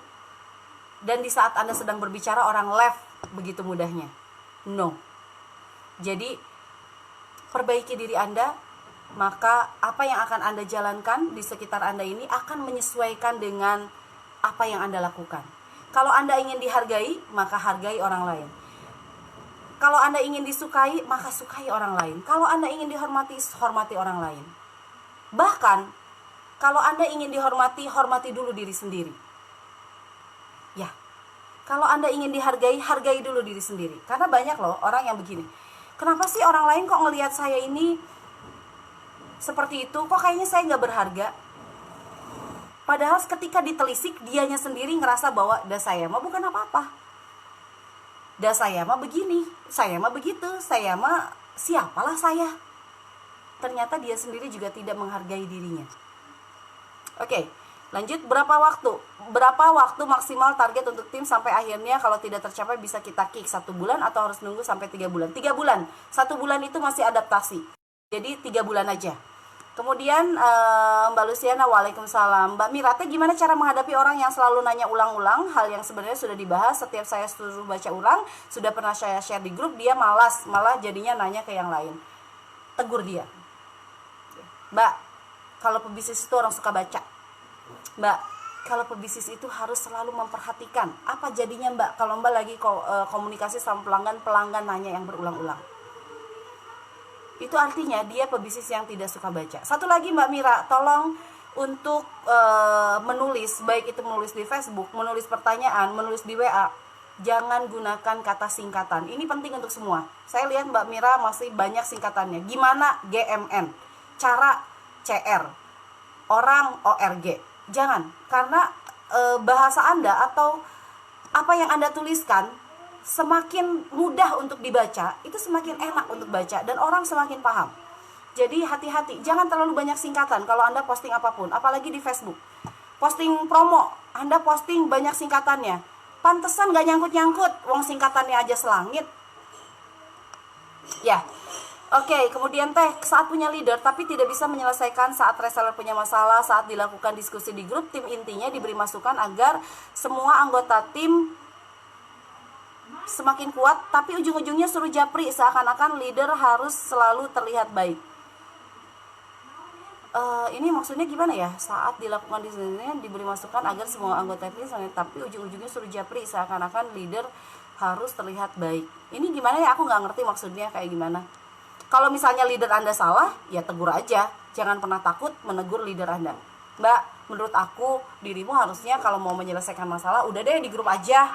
dan di saat Anda sedang berbicara orang live begitu mudahnya. No. Jadi perbaiki diri Anda, maka apa yang akan Anda jalankan di sekitar Anda ini akan menyesuaikan dengan apa yang Anda lakukan. Kalau Anda ingin dihargai, maka hargai orang lain. Kalau Anda ingin disukai, maka sukai orang lain. Kalau Anda ingin dihormati, hormati orang lain. Bahkan, kalau Anda ingin dihormati, hormati dulu diri sendiri. Ya, kalau Anda ingin dihargai, hargai dulu diri sendiri. Karena banyak loh orang yang begini. Kenapa sih orang lain kok ngelihat saya ini seperti itu? Kok kayaknya saya nggak berharga? Padahal ketika ditelisik, dianya sendiri ngerasa bahwa dah saya mah bukan apa-apa. Dah saya mah begini, saya mah begitu, saya mah siapalah saya. Ternyata dia sendiri juga tidak menghargai dirinya. Oke, lanjut. Berapa waktu maksimal target untuk tim sampai akhirnya kalau tidak tercapai bisa kita kick? 1 bulan atau harus nunggu sampai 3 bulan? 3 bulan. 1 bulan itu masih adaptasi. Jadi 3 bulan aja. Kemudian Mbak Luciana, waalaikumsalam. Mbak Mirate, gimana cara menghadapi orang yang selalu nanya ulang-ulang hal yang sebenarnya sudah dibahas? Setiap saya suruh baca ulang, sudah pernah saya share di grup, dia malah jadinya nanya ke yang lain. Tegur dia. Mbak, kalau pebisnis itu orang suka baca. Mbak, kalau pebisnis itu harus selalu memperhatikan. Apa jadinya Mbak kalau Mbak lagi komunikasi sama pelanggan nanya yang berulang-ulang? Itu artinya dia pebisnis yang tidak suka baca. Satu lagi Mbak Mira, tolong untuk menulis, baik itu menulis di Facebook, menulis pertanyaan, menulis di WA, jangan gunakan kata singkatan. Ini penting untuk semua. Saya lihat Mbak Mira masih banyak singkatannya. Gimana GMN, cara CR, orang ORG. Jangan, karena bahasa Anda atau apa yang Anda tuliskan semakin mudah untuk dibaca, itu semakin enak untuk baca dan orang semakin paham. Jadi hati-hati, jangan terlalu banyak singkatan kalau Anda posting apapun, apalagi di Facebook. Posting promo, Anda posting banyak singkatannya. Pantesan gak nyangkut-nyangkut, wong singkatannya aja selangit. Ya. Oke, kemudian saat punya leader tapi tidak bisa menyelesaikan saat reseller punya masalah, saat dilakukan diskusi di grup, tim intinya diberi masukan agar semua anggota tim semakin kuat, tapi ujung-ujungnya suruh japri seakan-akan leader harus selalu terlihat baik. Ini maksudnya gimana ya? Saat dilakukan di sini diberi masukan agar semua anggota tim, tapi ujung-ujungnya suruh japri seakan-akan leader harus terlihat baik. Ini gimana ya? Aku nggak ngerti maksudnya kayak gimana. Kalau misalnya leader Anda salah, ya tegur aja. Jangan pernah takut menegur leader Anda. Mbak, menurut aku dirimu harusnya kalau mau menyelesaikan masalah udah deh di grup aja.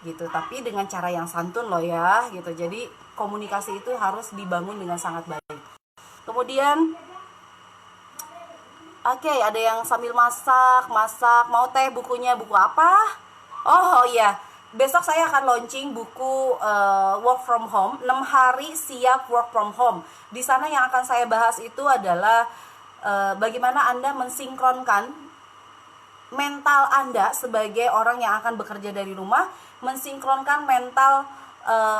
Gitu, tapi dengan cara yang santun loh ya, gitu. Jadi komunikasi itu harus dibangun dengan sangat baik. Kemudian ada yang sambil masak, mau teh, bukunya buku apa? Oh iya, besok saya akan launching buku work from home, 6 hari siap work from home. Di sana yang akan saya bahas itu adalah bagaimana Anda mensinkronkan mental Anda sebagai orang yang akan bekerja dari rumah, mensinkronkan mental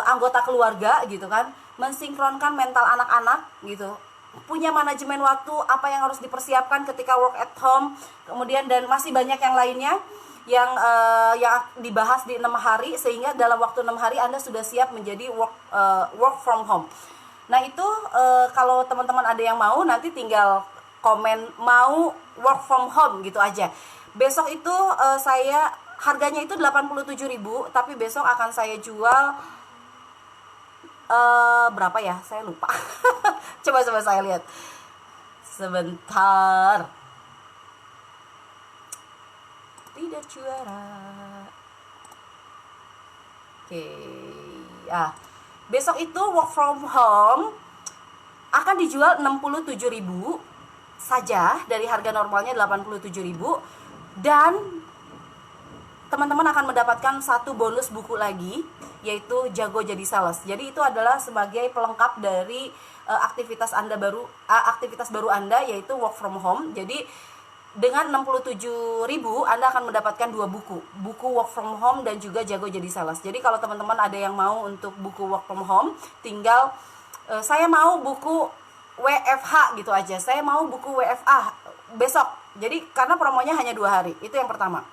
anggota keluarga gitu kan, mensinkronkan mental anak-anak gitu, punya manajemen waktu, apa yang harus dipersiapkan ketika work at home, kemudian dan masih banyak yang lainnya yang dibahas di 6 hari, sehingga dalam waktu 6 hari Anda sudah siap menjadi work from home. Nah itu kalau teman-teman ada yang mau, nanti tinggal komen mau work from home gitu aja. Besok itu saya harganya itu 87.000, tapi besok akan saya jual berapa ya? Saya lupa. Coba saya lihat. Sebentar. Tidak juara. Oke. Besok itu work from home akan dijual 67.000 saja dari harga normalnya 87.000, dan teman-teman akan mendapatkan satu bonus buku lagi, yaitu Jago Jadi Sales. Jadi itu adalah sebagai pelengkap dari aktivitas baru Anda, yaitu work from home. Jadi dengan 67.000 Anda akan mendapatkan 2 buku work from home dan juga Jago Jadi Sales. Jadi kalau teman-teman ada yang mau untuk buku work from home, tinggal saya mau buku WFH gitu aja, saya mau buku WFA besok. Jadi karena promonya hanya 2 hari, itu yang pertama.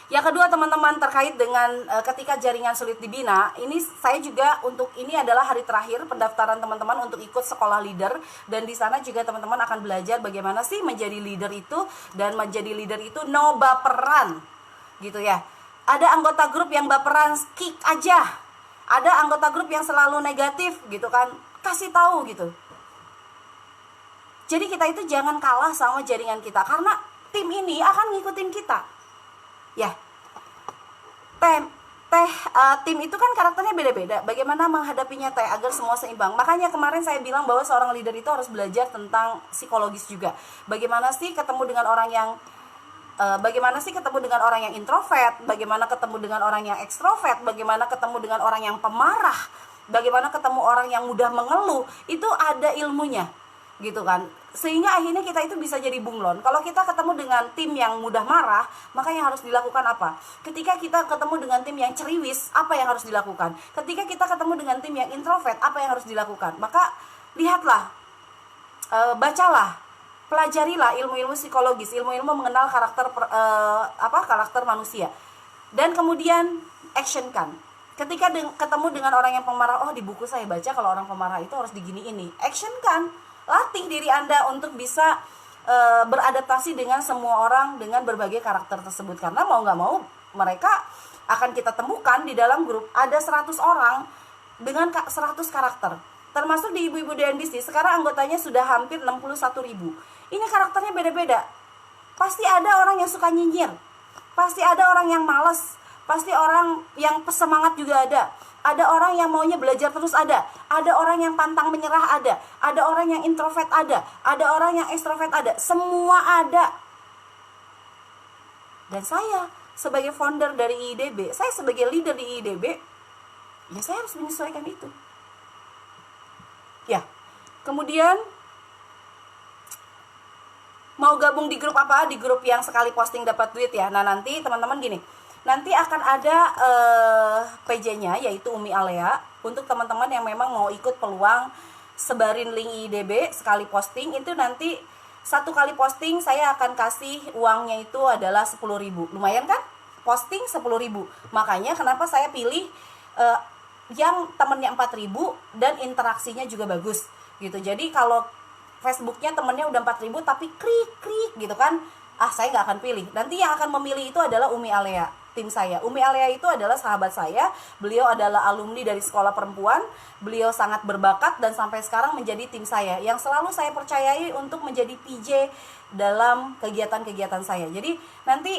Yang kedua teman-teman, terkait dengan ketika jaringan sulit dibina, ini saya juga untuk ini adalah hari terakhir pendaftaran teman-teman untuk ikut sekolah leader, dan di sana juga teman-teman akan belajar bagaimana sih menjadi leader itu, dan menjadi leader itu no baperan gitu ya. Ada anggota grup yang baperan, kick aja. Ada anggota grup yang selalu negatif gitu kan, kasih tahu gitu. Jadi kita itu jangan kalah sama jaringan kita, karena tim ini akan ngikutin kita. Ya, tim itu kan karakternya beda-beda. Bagaimana menghadapinya agar semua seimbang. Makanya kemarin saya bilang bahwa seorang leader itu harus belajar tentang psikologis juga. Bagaimana sih ketemu dengan orang yang introvert, bagaimana ketemu dengan orang yang ekstrovert, bagaimana ketemu dengan orang yang pemarah, bagaimana ketemu orang yang mudah mengeluh. Itu ada ilmunya gitu kan, sehingga akhirnya kita itu bisa jadi bunglon. Kalau kita ketemu dengan tim yang mudah marah, maka yang harus dilakukan apa? Ketika kita ketemu dengan tim yang ceriwis, apa yang harus dilakukan? Ketika kita ketemu dengan tim yang introvert, apa yang harus dilakukan? Maka lihatlah, bacalah, pelajarilah ilmu-ilmu psikologis, ilmu-ilmu mengenal karakter manusia, dan kemudian actionkan. Ketika ketemu dengan orang yang pemarah, oh di buku saya baca kalau orang pemarah itu harus digini ini, actionkan. Latih diri Anda untuk bisa beradaptasi dengan semua orang dengan berbagai karakter tersebut. Karena mau nggak mau mereka akan kita temukan di dalam grup ada 100 orang dengan 100 karakter. Termasuk di Ibu-Ibu DNBC, sekarang anggotanya sudah hampir 61.000. Ini karakternya beda-beda. Pasti ada orang yang suka nyinyir, pasti ada orang yang malas, pasti orang yang semangat juga ada. Ada orang yang maunya belajar terus ada orang yang pantang menyerah ada orang yang introvert ada orang yang ekstrovert ada, semua ada. Dan saya sebagai founder dari IIDB, saya sebagai leader di IIDB, ya saya harus menyesuaikan itu. Ya, kemudian mau gabung di grup apa? Di grup yang sekali posting dapat duit ya. Nah nanti teman-teman gini, nanti akan ada PJ-nya, yaitu Umi Alea, untuk teman-teman yang memang mau ikut peluang sebarin link IIDB sekali posting. Itu nanti satu kali posting saya akan kasih uangnya itu adalah 10.000. Lumayan kan? Posting 10.000. Makanya kenapa saya pilih yang temennya 4.000 dan interaksinya juga bagus gitu. Jadi kalau Facebooknya temennya udah 4.000 tapi krik gitu kan, saya nggak akan pilih. Nanti yang akan memilih itu adalah Umi Alea, tim saya. Umi Alea itu adalah sahabat saya. Beliau adalah alumni dari sekolah perempuan. Beliau sangat berbakat dan sampai sekarang menjadi tim saya, yang selalu saya percayai untuk menjadi PJ dalam kegiatan-kegiatan saya. Jadi nanti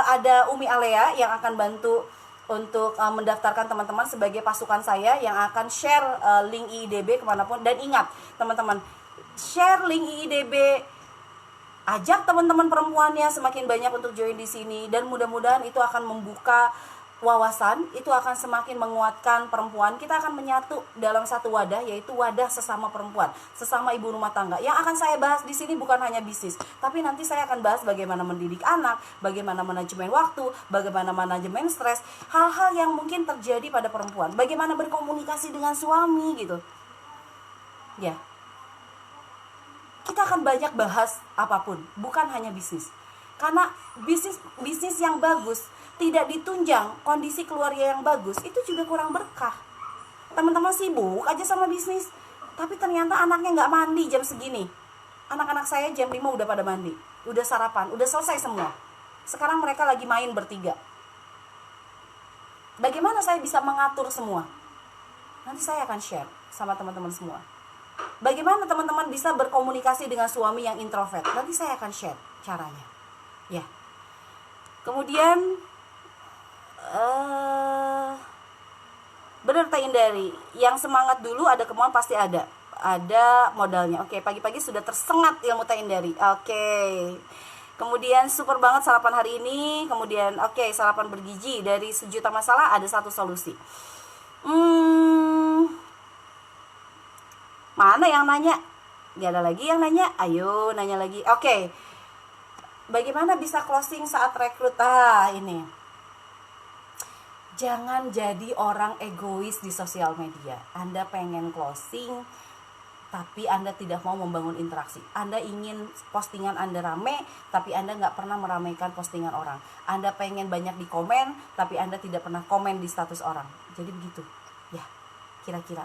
ada Umi Alea yang akan bantu untuk mendaftarkan teman-teman sebagai pasukan saya yang akan share link IIDB kemanapun. Dan ingat teman-teman, share link IIDB, ajak teman-teman perempuannya semakin banyak untuk join di sini, dan mudah-mudahan itu akan membuka wawasan, itu akan semakin menguatkan perempuan. Kita akan menyatu dalam satu wadah, yaitu wadah sesama perempuan, sesama ibu rumah tangga. Yang akan saya bahas di sini bukan hanya bisnis, tapi nanti saya akan bahas bagaimana mendidik anak, bagaimana manajemen waktu, bagaimana manajemen stres, hal-hal yang mungkin terjadi pada perempuan, bagaimana berkomunikasi dengan suami gitu. Ya. Kita akan banyak bahas apapun, bukan hanya bisnis. Karena bisnis yang bagus tidak ditunjang kondisi keluarga yang bagus, itu juga kurang berkah. Teman-teman sibuk aja sama bisnis, tapi ternyata anaknya nggak mandi jam segini. Anak-anak saya jam 5 udah pada mandi, udah sarapan, udah selesai semua. Sekarang mereka lagi main bertiga. Bagaimana saya bisa mengatur semua? Nanti saya akan share sama teman-teman semua. Bagaimana teman-teman bisa berkomunikasi dengan suami yang introvert? Nanti saya akan share caranya. Ya. Kemudian benar tak hindari, yang semangat dulu ada kemauan pasti ada. ada modalnya. Oke, pagi-pagi sudah tersengat ilmu Teh Indari. Oke. Kemudian super banget sarapan hari ini. Kemudian sarapan bergizi. Dari sejuta masalah ada satu solusi. Mana yang nanya? Gak ada lagi yang nanya? Ayo nanya lagi. Oke. Bagaimana bisa closing saat rekrut? Ini. Jangan jadi orang egois di sosial media. Anda pengen closing, tapi Anda tidak mau membangun interaksi. Anda ingin postingan Anda rame, tapi Anda nggak pernah meramaikan postingan orang. Anda pengen banyak di komen, tapi Anda tidak pernah komen di status orang. Jadi begitu. Ya, kira-kira.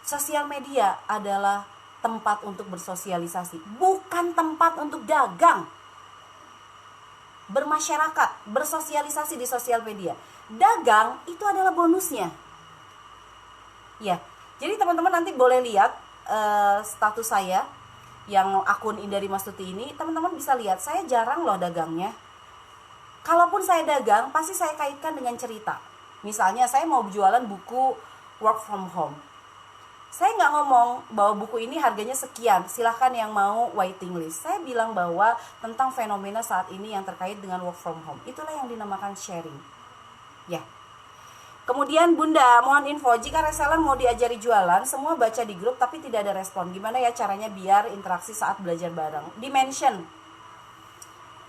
Sosial media adalah tempat untuk bersosialisasi, bukan tempat untuk dagang. Bermasyarakat, bersosialisasi di sosial media. Dagang itu adalah bonusnya. Ya, jadi teman-teman nanti boleh lihat status saya yang akun Indari Mastuti ini. Teman-teman bisa lihat, saya jarang loh dagangnya. Kalaupun saya dagang, pasti saya kaitkan dengan cerita. Misalnya saya mau jualan buku work from home. Saya nggak ngomong bahwa buku ini harganya sekian, silahkan yang mau waiting list. Saya bilang bahwa tentang fenomena saat ini yang terkait dengan work from home. Itulah yang dinamakan sharing. Ya. Kemudian Bunda, mohon info, jika reseller mau diajari jualan, semua baca di grup tapi tidak ada respon. Gimana ya caranya biar interaksi saat belajar bareng? Dimension.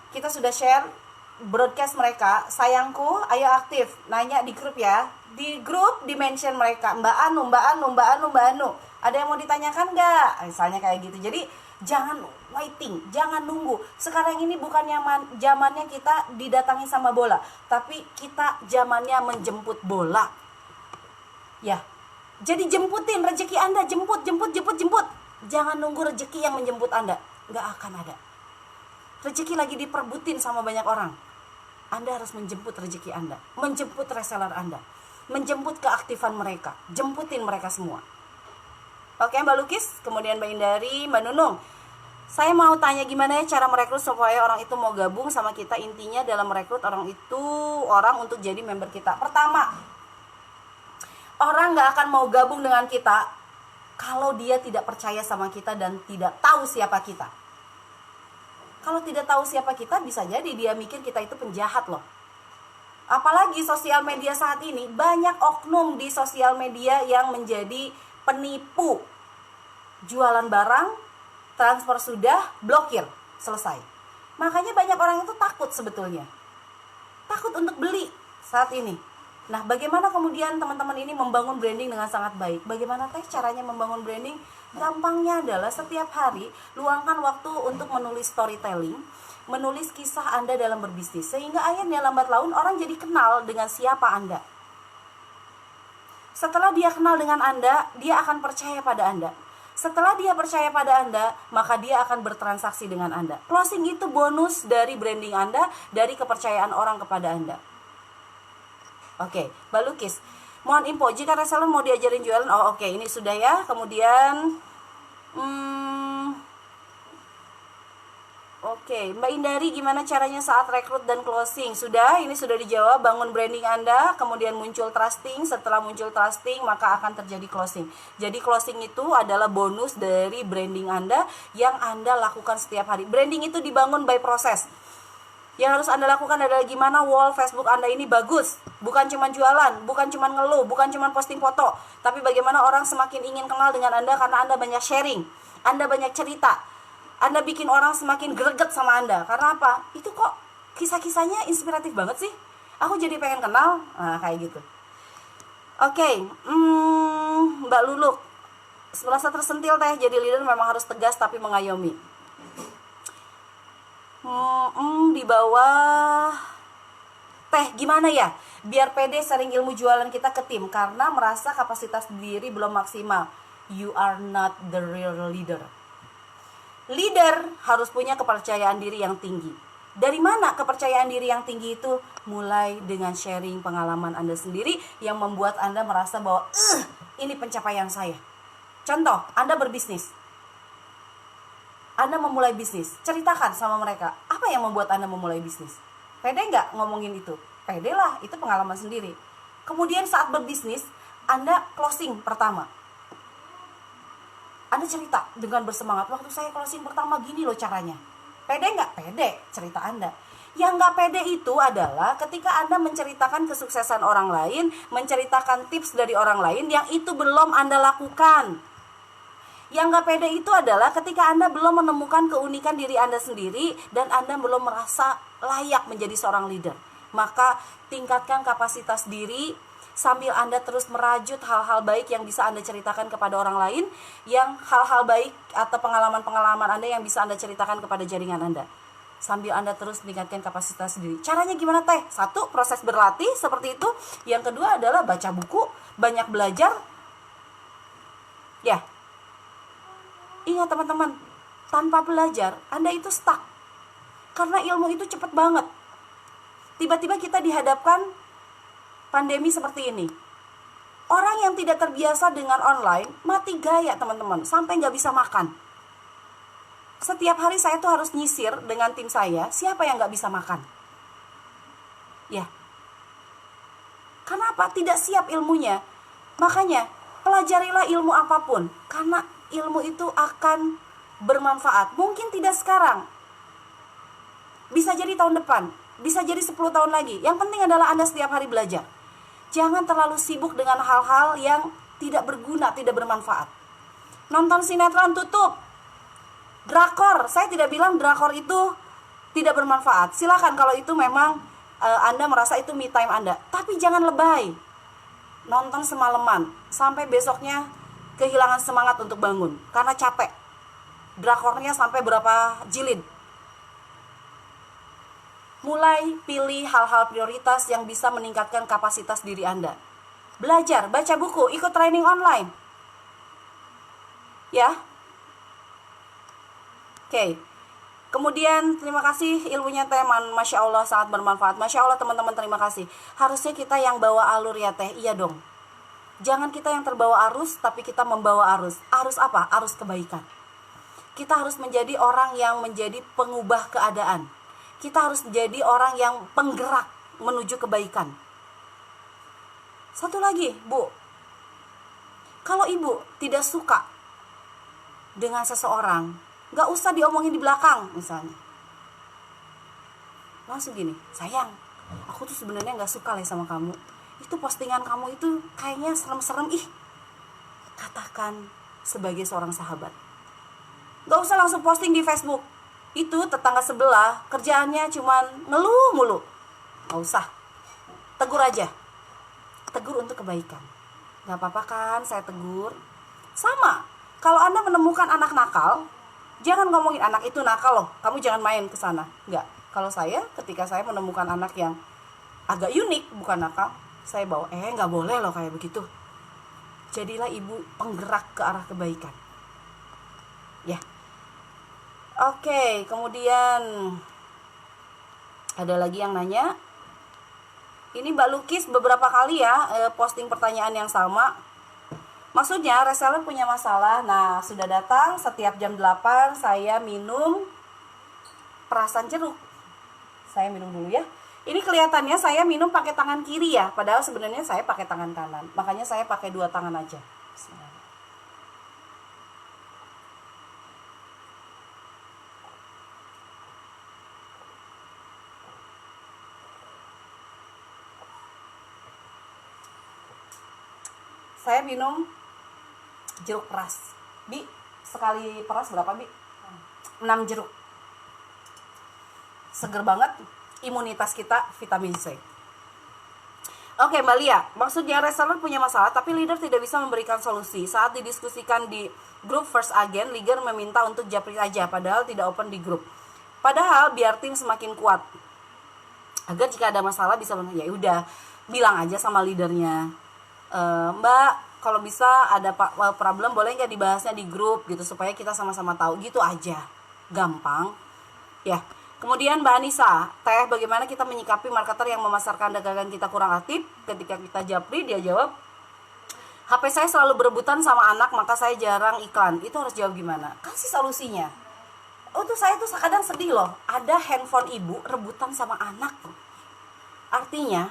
Kita sudah share broadcast mereka, sayangku, ayo aktif, nanya di grup ya. Di grup dimension mereka, Mbak Anu. Ada yang mau ditanyakan nggak? Misalnya kayak gitu. Jadi jangan waiting, jangan nunggu. Sekarang ini bukan zamannya kita didatangi sama bola, tapi kita zamannya menjemput bola. Ya, jadi jemputin rezeki Anda, jemput. Jangan nunggu rezeki yang menjemput Anda, nggak akan ada. Rezeki lagi diperbutin sama banyak orang. Anda harus menjemput rezeki Anda, menjemput reseller Anda, menjemput keaktifan mereka, jemputin mereka semua. Oke Mbak Lukis, kemudian Mbak Indari, Mbak Nunung. Saya mau tanya gimana ya cara merekrut supaya orang itu mau gabung sama kita. Intinya dalam merekrut orang untuk jadi member kita. Pertama, orang gak akan mau gabung dengan kita kalau dia tidak percaya sama kita dan tidak tahu siapa kita. Kalau tidak tahu siapa kita, bisa jadi dia mikir kita itu penjahat loh. Apalagi sosial media saat ini, banyak oknum di sosial media yang menjadi penipu. Jualan barang, transfer sudah, blokir, selesai. Makanya banyak orang itu takut sebetulnya. Takut untuk beli saat ini. Nah, bagaimana kemudian teman-teman ini membangun branding dengan sangat baik? Bagaimana teh caranya membangun branding? Gampangnya adalah setiap hari luangkan waktu untuk menulis storytelling, menulis kisah Anda dalam berbisnis, sehingga akhirnya lambat laun orang jadi kenal dengan siapa Anda. Setelah dia kenal dengan Anda, dia akan percaya pada Anda. Setelah dia percaya pada Anda, maka dia akan bertransaksi dengan Anda. Closing itu bonus dari branding Anda, dari kepercayaan orang kepada Anda. Oke, Mbak Lukis, mohon info jika reseller mau diajarin jualan. Oke, ini sudah ya. Kemudian Oke, Mbak Indari, gimana caranya saat rekrut dan closing? Ini sudah dijawab. Bangun branding Anda, kemudian muncul trusting. Setelah muncul trusting, maka akan terjadi closing. Jadi closing itu adalah bonus dari branding Anda yang Anda lakukan setiap hari. Branding itu dibangun by proses. Yang harus Anda lakukan adalah gimana wall Facebook Anda ini bagus. Bukan cuma jualan, bukan cuma ngeluh, bukan cuma posting foto. Tapi bagaimana orang semakin ingin kenal dengan Anda karena Anda banyak sharing. Anda banyak cerita. Anda bikin orang semakin greget sama Anda. Karena apa? Itu kok kisah-kisahnya inspiratif banget sih. Aku jadi pengen kenal. Nah, kayak gitu. Oke, Mbak Luluk, merasa tersentil teh. Jadi leader memang harus tegas tapi mengayomi. Di bawah teh, gimana ya? Biar pede sering ilmu jualan kita ke tim. Karena merasa kapasitas diri belum maksimal. You are not the real leader. Leader harus punya kepercayaan diri yang tinggi. Dari mana kepercayaan diri yang tinggi itu? Mulai dengan sharing pengalaman Anda sendiri yang membuat Anda merasa bahwa ini pencapaian saya. Contoh, Anda berbisnis. Anda memulai bisnis. Ceritakan sama mereka, apa yang membuat Anda memulai bisnis? Pede nggak ngomongin itu? Pede lah, itu pengalaman sendiri. Kemudian saat berbisnis, Anda closing pertama. Anda cerita dengan bersemangat, waktu saya closing pertama gini loh caranya. Pede nggak? Pede cerita Anda. Yang nggak pede itu adalah ketika Anda menceritakan kesuksesan orang lain, menceritakan tips dari orang lain yang itu belum Anda lakukan. Yang nggak pede itu adalah ketika Anda belum menemukan keunikan diri Anda sendiri dan Anda belum merasa layak menjadi seorang leader. Maka tingkatkan kapasitas diri sambil Anda terus merajut hal-hal baik yang bisa Anda ceritakan kepada orang lain, yang hal-hal baik atau pengalaman-pengalaman Anda yang bisa Anda ceritakan kepada jaringan Anda. Sambil Anda terus meningkatkan kapasitas diri. Caranya gimana Teh? Satu, proses berlatih seperti itu. Yang kedua adalah baca buku, banyak belajar. Ya, ingat teman-teman, tanpa belajar Anda itu stuck. Karena ilmu itu cepat banget. Tiba-tiba kita dihadapkan pandemi seperti ini. Orang yang tidak terbiasa dengan online mati gaya teman-teman, sampai nggak bisa makan. Setiap hari saya tuh harus nyisir dengan tim saya, siapa yang nggak bisa makan. Ya, kenapa? Tidak siap ilmunya. Makanya pelajarilah ilmu apapun, karena ilmu itu akan bermanfaat. Mungkin tidak sekarang, bisa jadi tahun depan, bisa jadi 10 tahun lagi. Yang penting adalah Anda setiap hari belajar. Jangan terlalu sibuk dengan hal-hal yang tidak berguna, tidak bermanfaat. Nonton sinetron tutup. Drakor, saya tidak bilang drakor itu tidak bermanfaat. Silakan kalau itu memang Anda merasa itu me time Anda. Tapi jangan lebay. Nonton semalaman sampai besoknya kehilangan semangat untuk bangun karena capek. Drakornya sampai berapa jilid. Mulai pilih hal-hal prioritas yang bisa meningkatkan kapasitas diri Anda. Belajar, baca buku, ikut training online. Ya. Oke. Kemudian terima kasih ilmunya Teh, Masya Allah sangat bermanfaat. Masya Allah teman-teman, terima kasih. Harusnya kita yang bawa alur ya Teh. Iya dong. Jangan kita yang terbawa arus, tapi kita membawa arus. Arus apa? Arus kebaikan. Kita harus menjadi orang yang menjadi pengubah keadaan. Kita harus menjadi orang yang penggerak menuju kebaikan. Satu lagi, Bu. Kalau Ibu tidak suka dengan seseorang, gak usah diomongin di belakang misalnya. Langsung gini, sayang, aku tuh sebenarnya gak suka lah sama kamu. Itu postingan kamu itu kayaknya serem-serem, ih. Katakan sebagai seorang sahabat. Gak usah langsung posting di Facebook. Itu tetangga sebelah kerjaannya cuman ngeluh mulu. Gak usah. Tegur aja. Tegur untuk kebaikan. Gak apa-apa kan saya tegur. Sama, kalau Anda menemukan anak nakal, jangan ngomongin anak itu nakal loh, kamu jangan main ke sana. Enggak. Kalau saya, ketika saya menemukan anak yang agak unik, bukan nakal, saya bawa, gak boleh loh kayak begitu. Jadilah ibu penggerak ke arah kebaikan. Ya. Oke, kemudian ada lagi yang nanya. Ini Mbak Lukis beberapa kali ya posting pertanyaan yang sama. Maksudnya reseller punya masalah. Nah, sudah datang setiap jam 8 saya minum perasan jeruk. Saya minum dulu ya. Ini kelihatannya saya minum pakai tangan kiri ya, padahal sebenarnya saya pakai tangan kanan. Makanya saya pakai 2 tangan aja. Bismillah. Saya minum jeruk peras. Bi, sekali peras berapa, Bi? 6 jeruk. Seger banget, imunitas kita vitamin C. Oke, Mbak Lia, maksudnya reseller punya masalah tapi leader tidak bisa memberikan solusi. Saat didiskusikan di grup First Agent, leader meminta untuk japri aja padahal tidak open di grup. Padahal biar tim semakin kuat. Agar jika ada masalah bisa, ya udah bilang aja sama leadernya. Mbak, kalau bisa ada problem boleh nggak dibahasnya di grup gitu supaya kita sama-sama tahu, gitu aja, gampang ya. Kemudian Mbak Anissa, Teh, bagaimana kita menyikapi marketer yang memasarkan dagangan kita kurang aktif? Ketika kita japri, dia jawab, HP saya selalu berebutan sama anak, maka saya jarang iklan. Itu harus jawab gimana? Kasih solusinya. Oh tuh saya tuh kadang sedih loh, ada handphone ibu rebutan sama anak. Artinya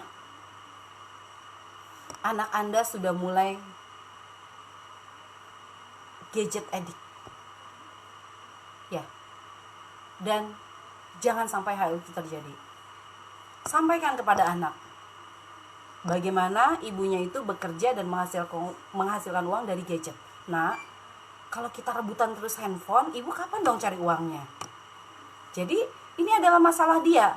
anak Anda sudah mulai gadget addict. Ya. Dan jangan sampai hal itu terjadi. Sampaikan kepada anak bagaimana ibunya itu bekerja dan menghasilkan uang dari gadget. Nah, kalau kita rebutan terus handphone, ibu kapan dong cari uangnya? Jadi ini adalah masalah dia.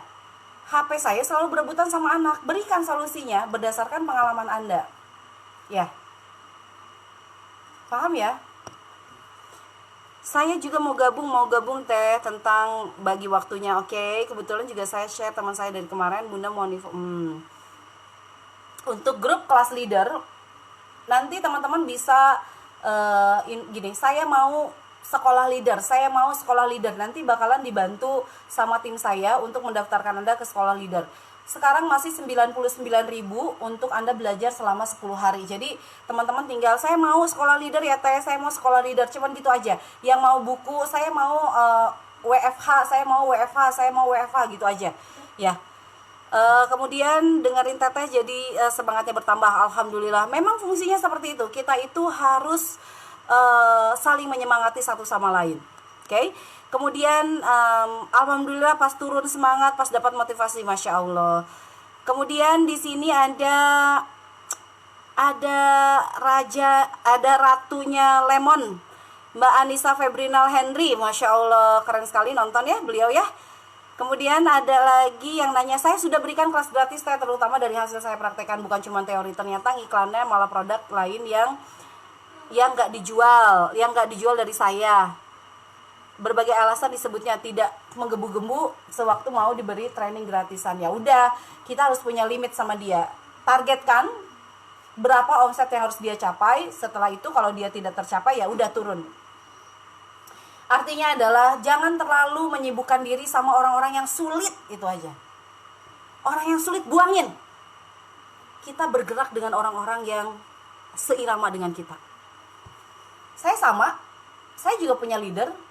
HP saya selalu berebutan sama anak. Berikan solusinya berdasarkan pengalaman Anda. Ya. Paham ya? Saya juga mau gabung Teh tentang bagi waktunya. Oke, kebetulan juga saya share teman saya dari kemarin, Bunda mau untuk grup kelas leader. Nanti teman-teman bisa gini, saya mau sekolah leader. Nanti bakalan dibantu sama tim saya untuk mendaftarkan Anda ke sekolah leader. Sekarang masih 99.000 untuk Anda belajar selama 10 hari. Jadi teman-teman tinggal, saya mau sekolah leader ya Teh, saya mau sekolah leader, cuman gitu aja. Yang mau buku, saya mau WFH gitu aja. Ya. Kemudian dengerin Teteh jadi semangatnya bertambah. Alhamdulillah. Memang fungsinya seperti itu. Kita itu harus saling menyemangati satu sama lain. Oke. Kemudian alhamdulillah pas turun semangat, pas dapat motivasi, masya Allah. Kemudian di sini ada ratunya Lemon, Mbak Anissa Febrinal Henry, masya Allah, keren sekali nonton ya beliau ya. Kemudian ada lagi yang nanya, saya sudah berikan kelas gratis Teh, terutama dari hasil saya praktekkan, bukan cuma teori, ternyata iklannya malah produk lain yang nggak dijual dari saya. Berbagai alasan disebutnya tidak menggebu-gebu sewaktu mau diberi training gratisan. Ya udah, kita harus punya limit sama dia. Targetkan berapa omset yang harus dia capai. Setelah itu kalau dia tidak tercapai ya udah turun. Artinya adalah jangan terlalu menyibukkan diri sama orang-orang yang sulit, itu aja. Orang yang sulit buangin. Kita bergerak dengan orang-orang yang seirama dengan kita. Saya juga punya leader.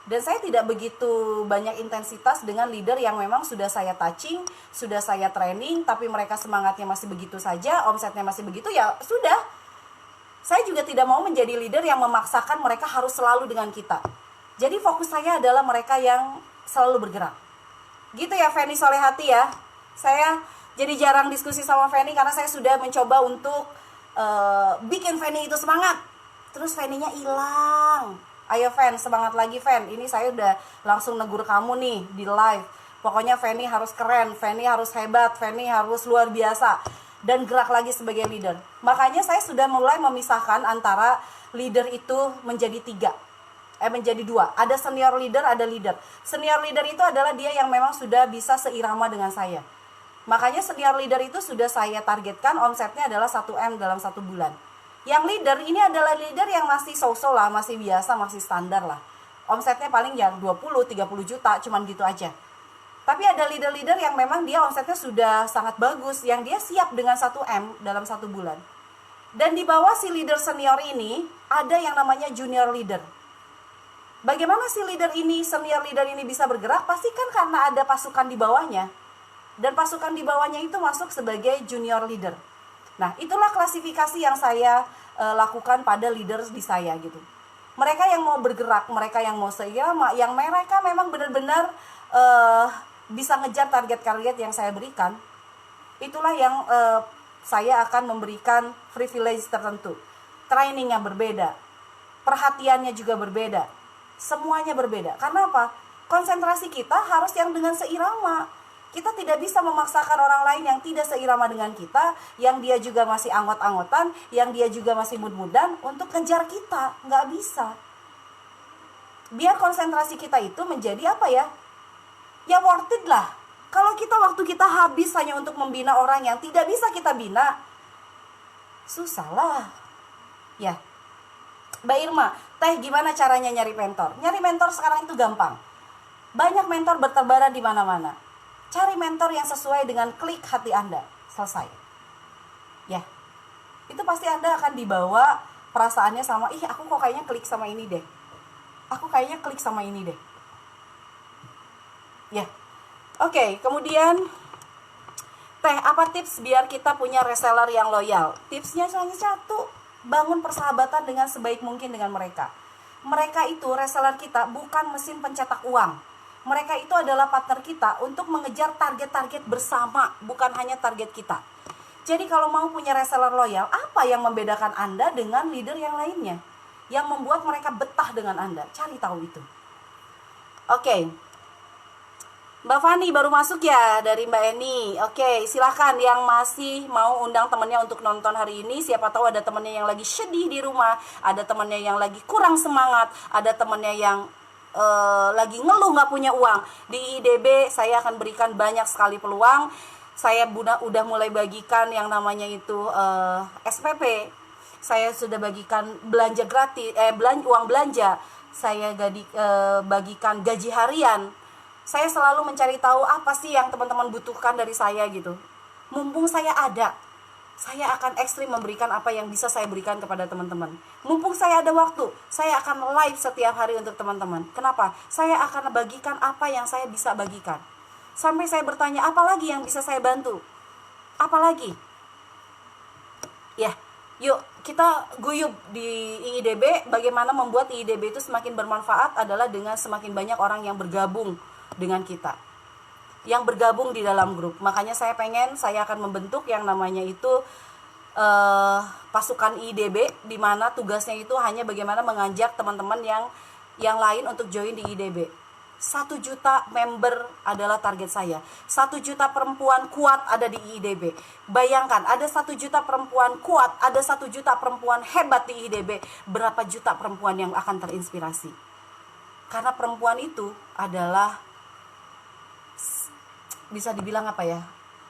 Dan saya tidak begitu banyak intensitas dengan leader yang memang sudah saya touching, sudah saya training, tapi mereka semangatnya masih begitu saja, omsetnya masih begitu, ya sudah. Saya juga tidak mau menjadi leader yang memaksakan mereka harus selalu dengan kita. Jadi fokus saya adalah mereka yang selalu bergerak. Gitu ya Feni Solehati ya. Saya jadi jarang diskusi sama Feni karena saya sudah mencoba untuk bikin Feni itu semangat. Terus Feninya hilang. Ayo Fen, semangat lagi Fen. Ini saya udah langsung negur kamu nih di live. Pokoknya Feni harus keren, Feni harus hebat, Feni harus luar biasa. Dan gerak lagi sebagai leader. Makanya saya sudah mulai memisahkan antara leader itu menjadi menjadi dua. Ada senior leader, ada leader. Senior leader itu adalah dia yang memang sudah bisa seirama dengan saya. Makanya senior leader itu sudah saya targetkan omsetnya adalah 1M dalam 1 bulan. Yang leader ini adalah leader yang masih so-so lah, masih biasa, masih standar lah. Omsetnya paling yang 20-30 juta, cuman gitu aja. Tapi ada leader-leader yang memang dia omsetnya sudah sangat bagus, yang dia siap dengan 1M dalam 1 bulan. Dan di bawah si leader senior ini, ada yang namanya junior leader. Bagaimana si senior leader ini bisa bergerak? Pasti kan karena ada pasukan di bawahnya. Dan pasukan di bawahnya itu masuk sebagai junior leader. Nah, itulah klasifikasi yang saya lakukan pada leaders di saya gitu. Mereka yang mau bergerak, mereka yang mau seirama, yang mereka memang benar-benar bisa ngejar target-target yang saya berikan. Itulah yang saya akan memberikan privilege tertentu. Trainingnya berbeda, perhatiannya juga berbeda, semuanya berbeda. Karena apa? Konsentrasi kita harus yang dengan seirama. Kita tidak bisa memaksakan orang lain yang tidak seirama dengan kita, yang dia juga masih anggot-anggotan, yang dia juga masih mud-mudan untuk kejar kita. Nggak bisa. Biar konsentrasi kita itu menjadi apa ya? Ya worth it lah. Kalau waktu kita habis hanya untuk membina orang yang tidak bisa kita bina, susah lah. Ya. Mbak Irma, Teh gimana caranya nyari mentor? Nyari mentor sekarang itu gampang. Banyak mentor bertebaran di mana-mana. Cari mentor yang sesuai dengan klik hati Anda. Selesai. Ya. Itu pasti Anda akan dibawa perasaannya sama, aku kok kayaknya klik sama ini deh. Aku kayaknya klik sama ini deh. Ya. Oke, kemudian Teh, apa tips biar kita punya reseller yang loyal? Tipsnya hanya satu. bangun persahabatan dengan sebaik mungkin dengan mereka. Mereka itu, reseller kita, bukan mesin pencetak uang. Mereka itu adalah partner kita untuk mengejar target-target bersama, bukan hanya target kita. Jadi kalau mau punya reseller loyal, apa yang membedakan Anda dengan leader yang lainnya? Yang membuat mereka betah dengan Anda? Cari tahu itu. Oke. Mbak Fani baru masuk ya dari Mbak Eni. Oke, silakan yang masih mau undang temennya untuk nonton hari ini. Siapa tahu ada temennya yang lagi sedih di rumah, ada temennya yang lagi kurang semangat, ada temennya yang lagi ngeluh nggak punya uang. Di IDB saya akan berikan banyak sekali peluang. Saya udah mulai bagikan yang namanya itu SPP. Saya sudah bagikan belanja gratis, uang belanja. Saya bagikan gaji harian. Saya selalu mencari tahu apa sih yang teman-teman butuhkan dari saya gitu. Mumpung saya ada, saya akan ekstrim memberikan apa yang bisa saya berikan kepada teman-teman. Mumpung saya ada waktu, saya akan live setiap hari untuk teman-teman. Kenapa? Saya akan bagikan apa yang saya bisa bagikan. Sampai saya bertanya, apa lagi yang bisa saya bantu? Apa lagi? Ya, yuk kita guyub di IIDB. Bagaimana membuat IIDB itu semakin bermanfaat adalah dengan semakin banyak orang yang bergabung dengan kita, yang bergabung di dalam grup. Makanya saya akan membentuk yang namanya itu pasukan IIDB, di mana tugasnya itu hanya bagaimana mengajak teman-teman yang lain untuk join di IIDB. 1 juta member adalah target saya. 1 juta perempuan kuat ada di IIDB. Bayangkan, ada 1 juta perempuan kuat, ada 1 juta perempuan hebat di IIDB. Berapa juta perempuan yang akan terinspirasi? Karena perempuan itu adalah, bisa dibilang apa ya,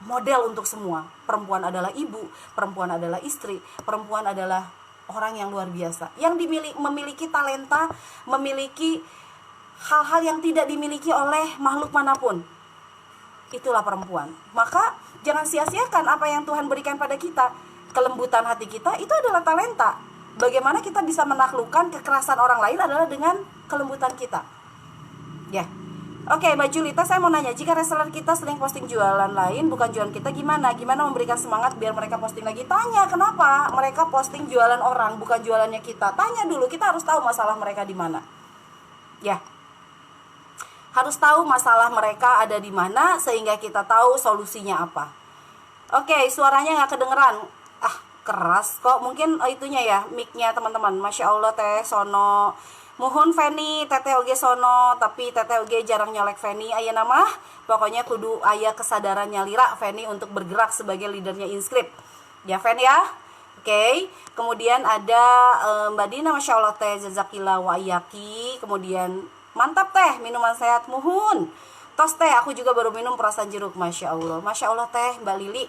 model untuk semua. Perempuan adalah ibu, perempuan adalah istri, perempuan adalah orang yang luar biasa, yang memiliki talenta, memiliki hal-hal yang tidak dimiliki oleh makhluk manapun. Itulah perempuan. Maka jangan sia-siakan apa yang Tuhan berikan pada kita. Kelembutan hati kita itu adalah talenta. Bagaimana kita bisa menaklukkan kekerasan orang lain adalah dengan kelembutan kita. Ya. Oke, Mbak Julita, saya mau nanya, jika reseller kita sering posting jualan lain, bukan jualan kita, gimana? Gimana memberikan semangat biar mereka posting lagi? Tanya, kenapa mereka posting jualan orang, bukan jualannya kita? Tanya dulu, kita harus tahu masalah mereka di mana. Ya. Harus tahu masalah mereka ada di mana, sehingga kita tahu solusinya apa. Oke, suaranya nggak kedengeran. Keras kok, mungkin itunya ya, mic-nya teman-teman. Masya Allah, Teh Sono. Muhun Feni, Teteh Oge Sono, tapi Teteh Oge jarang nyolek Feni. Aya nama, pokoknya kudu aya kesadaran nyalira Feni untuk bergerak sebagai leadernya Inscript. Ya, Fen ya. Oke. Kemudian ada Mbak Dina, Masya Allah Teh, Jazakillah wa iyaki. Kemudian mantap Teh, minuman sehat muhun. Tos Teh, aku juga baru minum perasan jeruk. Masya Allah. Masya Allah Teh, Mbak Lili.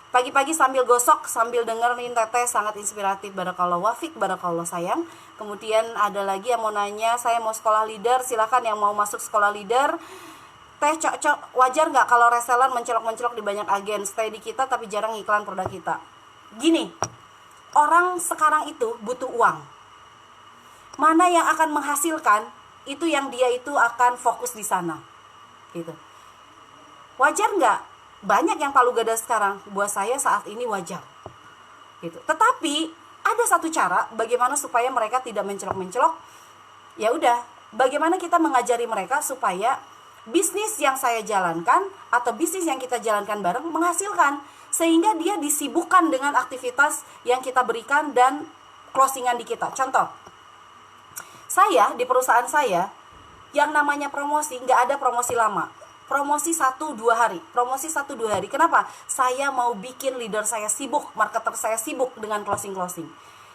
Pagi-pagi sambil gosok, sambil dengerin Teteh, sangat inspiratif. Barakallah wafik, barakallah sayang. Kemudian ada lagi yang mau nanya, saya mau sekolah leader, silakan yang mau masuk sekolah leader. Teh, wajar nggak kalau reseller mencolok-mencolok di banyak agen, stay di kita tapi jarang iklan produk kita? Gini, orang sekarang itu butuh uang. Mana yang akan menghasilkan, itu yang dia itu akan fokus di sana. Gitu. Wajar nggak? Banyak yang palu gada sekarang, buat saya saat ini wajar gitu. Tetapi ada satu cara bagaimana supaya mereka tidak mencelok-mencelok. Ya udah, bagaimana kita mengajari mereka supaya bisnis yang saya jalankan atau bisnis yang kita jalankan bareng menghasilkan, sehingga dia disibukkan dengan aktivitas yang kita berikan dan closingan di kita. Contoh, saya di perusahaan saya yang namanya promosi, nggak ada promosi lama. Promosi 1-2 hari. Promosi 1-2 hari. Kenapa? Saya mau bikin leader saya sibuk, marketer saya sibuk dengan closing-closing.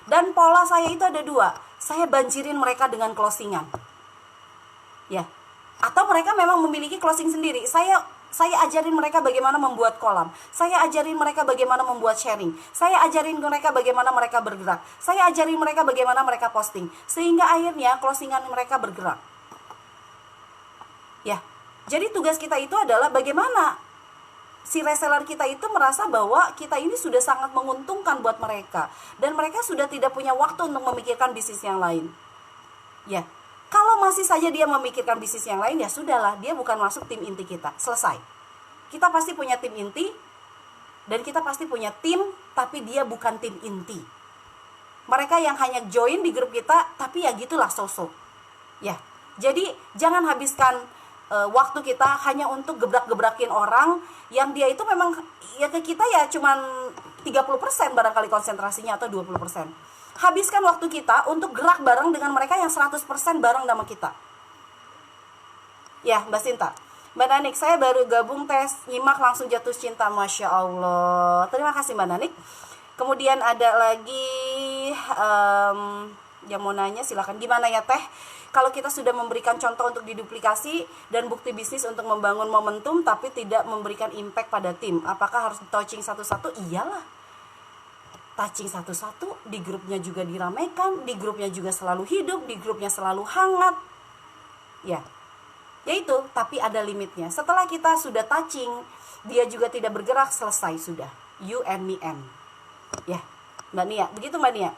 Dan pola saya itu ada 2. Saya banjirin mereka dengan closingan. Ya. Atau mereka memang memiliki closing sendiri. Saya ajarin mereka bagaimana membuat kolam. Saya ajarin mereka bagaimana membuat sharing. Saya ajarin mereka bagaimana mereka bergerak. Saya ajarin mereka bagaimana mereka posting. Sehingga akhirnya closingan mereka bergerak. Ya. Jadi tugas kita itu adalah bagaimana si reseller kita itu merasa bahwa kita ini sudah sangat menguntungkan buat mereka. Dan mereka sudah tidak punya waktu untuk memikirkan bisnis yang lain. Ya, kalau masih saja dia memikirkan bisnis yang lain, ya sudahlah, dia bukan masuk tim inti kita. Selesai. Kita pasti punya tim inti, dan kita pasti punya tim, tapi dia bukan tim inti. mereka yang hanya join di grup kita tapi ya gitulah sosok ya. Jadi jangan habiskan waktu kita hanya untuk gebrak-gebrakin orang yang dia itu memang ya ke kita ya cuman 30% barangkali konsentrasinya atau 20%. Habiskan waktu kita untuk gerak bareng dengan mereka yang 100% bareng sama kita. Ya, Mbak Sinta. Mbak Nanik, saya baru gabung tes, nyimak langsung jatuh cinta. Masya Allah. Terima kasih Mbak Nanik. Kemudian ada lagi yang mau nanya, silakan. Gimana ya Teh? Kalau kita sudah memberikan contoh untuk diduplikasi dan bukti bisnis untuk membangun momentum tapi tidak memberikan impact pada tim, apakah harus touching satu-satu? Iyalah, touching satu-satu, di grupnya juga diramaikan, di grupnya juga selalu hidup, di grupnya selalu hangat. Ya itu, tapi ada limitnya. Setelah kita sudah touching, dia juga tidak bergerak, selesai sudah. You and me and. Ya, Mbak Nia, begitu Mbak Nia.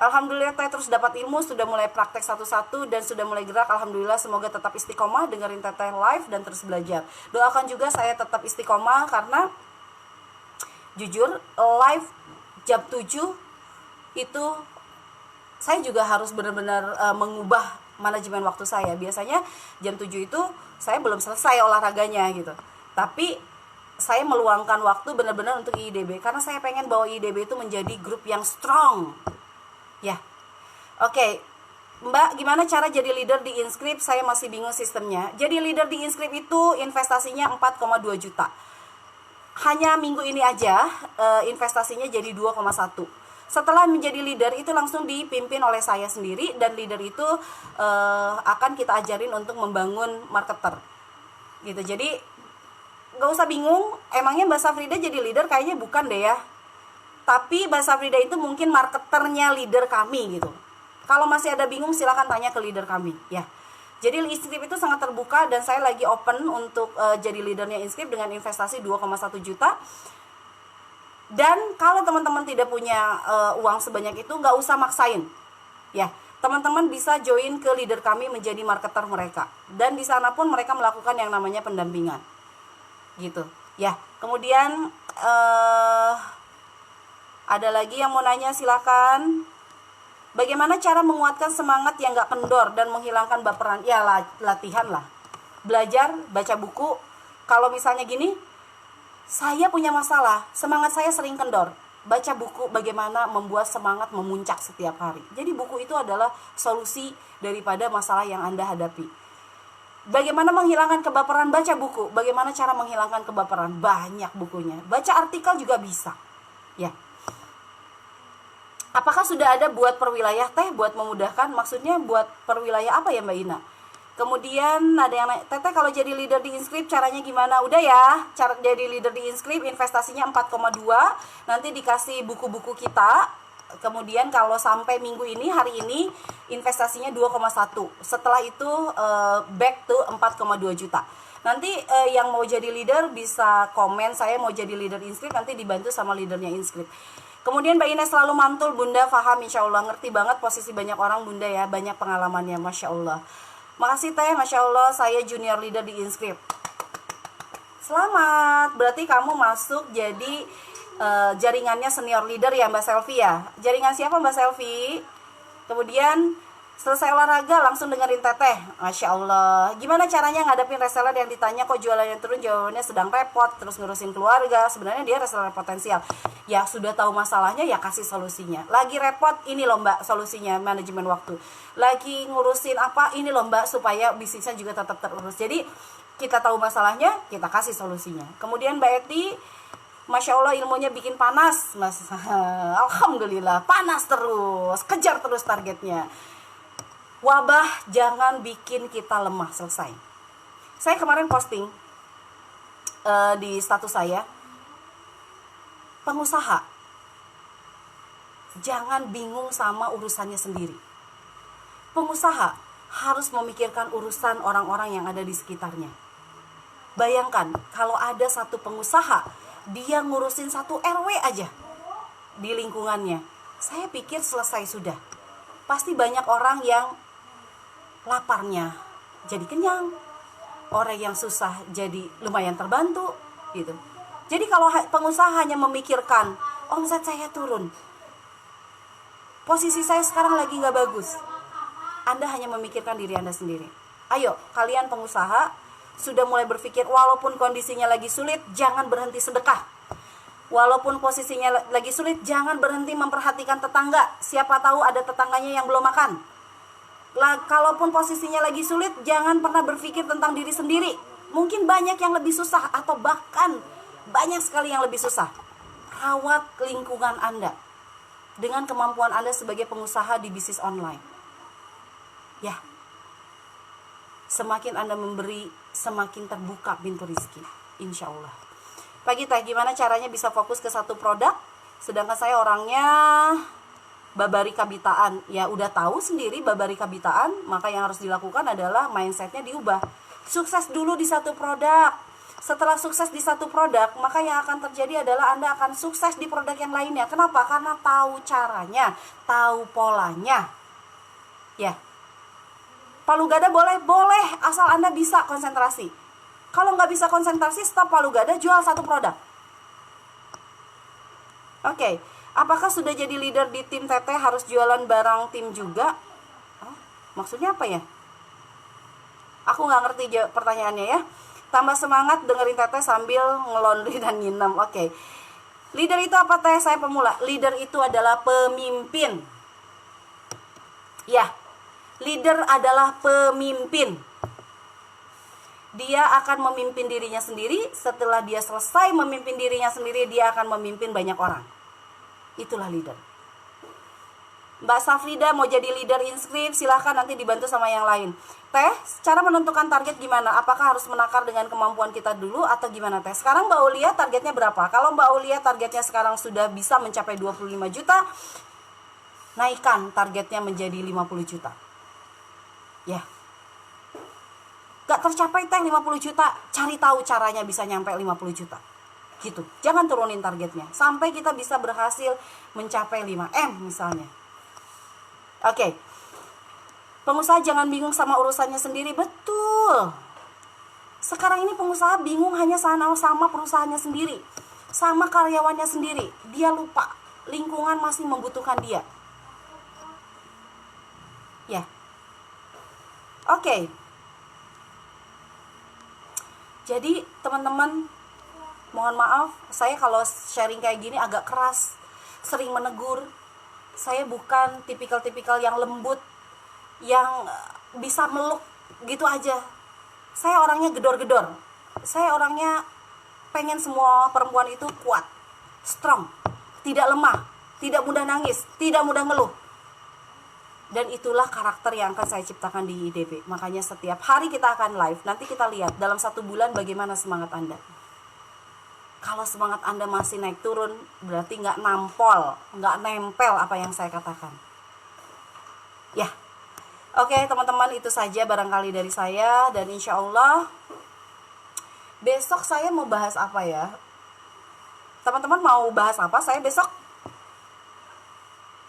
Alhamdulillah Teh terus dapat ilmu, sudah mulai praktek satu-satu dan sudah mulai gerak. Alhamdulillah, semoga tetap istiqomah dengerin Teteh live dan terus belajar. Doakan juga saya tetap istiqomah karena jujur live jam 7 itu saya juga harus benar-benar mengubah manajemen waktu saya. Biasanya jam 7 itu saya belum selesai olahraganya gitu. Tapi saya meluangkan waktu benar-benar untuk IIDB karena saya pengen bawa IIDB itu menjadi grup yang strong. Ya, oke. Mbak, gimana cara jadi leader di Inscript? Saya masih bingung sistemnya. Jadi leader di Inscript itu investasinya 4,2 juta. Hanya minggu ini aja investasinya jadi 2,1. Setelah menjadi leader itu langsung dipimpin oleh saya sendiri dan leader itu akan kita ajarin untuk membangun marketer. Gitu. Jadi gak usah bingung, emangnya Mbak Safrida jadi leader? Kayaknya bukan deh ya. Tapi Mbak Safrida itu mungkin marketernya leader kami gitu. Kalau masih ada bingung silakan tanya ke leader kami ya. Jadi Inscript itu sangat terbuka dan saya lagi open untuk jadi leadernya Inscript dengan investasi 2,1 juta. Dan kalau teman-teman tidak punya uang sebanyak itu, nggak usah maksain ya. Teman-teman bisa join ke leader kami menjadi marketer mereka. Dan di sana pun mereka melakukan yang namanya pendampingan gitu ya. Kemudian ada lagi yang mau nanya, silakan. Bagaimana cara menguatkan semangat yang gak kendor dan menghilangkan baperan? Ya latihan lah. Belajar, baca buku. Kalau misalnya gini, saya punya masalah, semangat saya sering kendor. Baca buku bagaimana membuat semangat memuncak setiap hari. Jadi buku itu adalah solusi daripada masalah yang Anda hadapi. Bagaimana menghilangkan kebaperan? Baca buku. Bagaimana cara menghilangkan kebaperan? Banyak bukunya. Baca artikel juga bisa. Ya. Apakah sudah ada buat perwilayah Teh buat memudahkan? Maksudnya buat perwilayah apa ya Mbak Ina? Kemudian ada yang nanya, Teteh kalau jadi leader di Inscript caranya gimana? Udah ya, cara jadi leader di Inscript investasinya 4,2, nanti dikasih buku-buku kita. Kemudian kalau sampai minggu ini, hari ini investasinya 2,1. Setelah itu back to 4,2 juta. Nanti yang mau jadi leader bisa komen, saya mau jadi leader Inscript, nanti dibantu sama leadernya Inscript. Kemudian Mbak Ina selalu mantul, Bunda paham insya Allah, ngerti banget posisi banyak orang Bunda ya, banyak pengalamannya, Masya Allah. Makasih Teh, Masya Allah, saya junior leader di Inscript. Selamat, berarti kamu masuk jadi jaringannya senior leader ya Mbak Selvi ya. Jaringan siapa Mbak Selvi? Kemudian selesai olahraga langsung dengerin Teteh. Masya Allah. Gimana caranya ngadepin reseller yang ditanya kok jualannya turun? Jawabannya sedang repot, terus ngurusin keluarga. Sebenarnya dia reseller potensial. Ya sudah tahu masalahnya ya kasih solusinya. Lagi repot, ini loh Mbak solusinya, manajemen waktu. Lagi ngurusin apa, ini loh Mbak supaya bisnisnya juga tetap terurus. Jadi kita tahu masalahnya, kita kasih solusinya. Kemudian Mbak Eti, Masya Allah ilmunya bikin panas Mas. Alhamdulillah panas terus, kejar terus targetnya. Wabah jangan bikin kita lemah, selesai. Saya kemarin posting di status saya, pengusaha jangan bingung sama urusannya sendiri. Pengusaha harus memikirkan urusan orang-orang yang ada di sekitarnya. Bayangkan kalau ada satu pengusaha, dia ngurusin satu RW aja di lingkungannya, saya pikir selesai sudah. Pasti banyak orang yang laparnya jadi kenyang, orang yang susah jadi lumayan terbantu gitu. Jadi kalau pengusaha hanya memikirkan omset saya turun, posisi saya sekarang lagi nggak bagus. Anda hanya memikirkan diri Anda sendiri. Ayo, kalian pengusaha sudah mulai berpikir, walaupun kondisinya lagi sulit, jangan berhenti sedekah. Walaupun posisinya lagi sulit, jangan berhenti memperhatikan tetangga. Siapa tahu ada tetangganya yang belum makan. Kalaupun posisinya lagi sulit, jangan pernah berpikir tentang diri sendiri. Mungkin banyak yang lebih susah, atau bahkan banyak sekali yang lebih susah. Rawat lingkungan Anda dengan kemampuan Anda sebagai pengusaha di bisnis online. Ya, semakin Anda memberi, semakin terbuka pintu rezeki, insya Allah. Pak Gita, gimana caranya bisa fokus ke satu produk? Sedangkan saya orangnya babarika bitaan. Ya udah tahu sendiri babarika bitaan, maka yang harus dilakukan adalah mindsetnya diubah. Sukses dulu di satu produk. Setelah sukses di satu produk, maka yang akan terjadi adalah Anda akan sukses di produk yang lainnya. Kenapa? Karena tahu caranya, tahu polanya. Ya, palu gada boleh, asal Anda bisa konsentrasi. Kalau nggak bisa konsentrasi, stop palu gada, jual satu produk. Oke, apakah sudah jadi leader di tim Teteh harus jualan barang tim juga? Maksudnya apa ya? Aku nggak ngerti pertanyaannya ya. Tambah semangat dengerin Teteh sambil ngelondri dan nginem. Oke. Leader itu apa Teh? Saya pemula. Leader itu adalah pemimpin. Ya, leader adalah pemimpin. Dia akan memimpin dirinya sendiri. Setelah dia selesai memimpin dirinya sendiri, dia akan memimpin banyak orang. Itulah leader. Mbak Safrida mau jadi leader inskrip, silahkan nanti dibantu sama yang lain. Teh, cara menentukan target gimana? Apakah harus menakar dengan kemampuan kita dulu atau gimana Teh? Sekarang Mbak Ulia targetnya berapa? Kalau Mbak Ulia targetnya sekarang sudah bisa mencapai 25 juta, naikkan targetnya menjadi 50 juta. Ya. Gak tercapai Teh 50 juta, cari tahu caranya bisa nyampe 50 juta. Gitu. Jangan turunin targetnya sampai kita bisa berhasil mencapai 5M misalnya. Oke. Pengusaha jangan bingung sama urusannya sendiri. Betul. Sekarang ini pengusaha bingung hanya sama perusahaannya sendiri, sama karyawannya sendiri. Dia lupa lingkungan masih membutuhkan dia. Ya. Oke. Jadi teman-teman, mohon maaf, saya kalau sharing kayak gini agak keras, sering menegur. Saya bukan tipikal-tipikal yang lembut, yang bisa meluk gitu aja. Saya orangnya gedor-gedor. Saya orangnya pengen semua perempuan itu kuat, strong, tidak lemah, tidak mudah nangis, tidak mudah ngeluh. Dan itulah karakter yang akan saya ciptakan di IDB. Makanya setiap hari kita akan live. Nanti kita lihat dalam 1 bulan bagaimana semangat Anda. Kalau semangat Anda masih naik turun, berarti nggak nempel apa yang saya katakan. Ya, oke teman-teman, itu saja barangkali dari saya. Dan insya Allah besok saya mau bahas apa ya? Teman-teman mau bahas apa saya besok?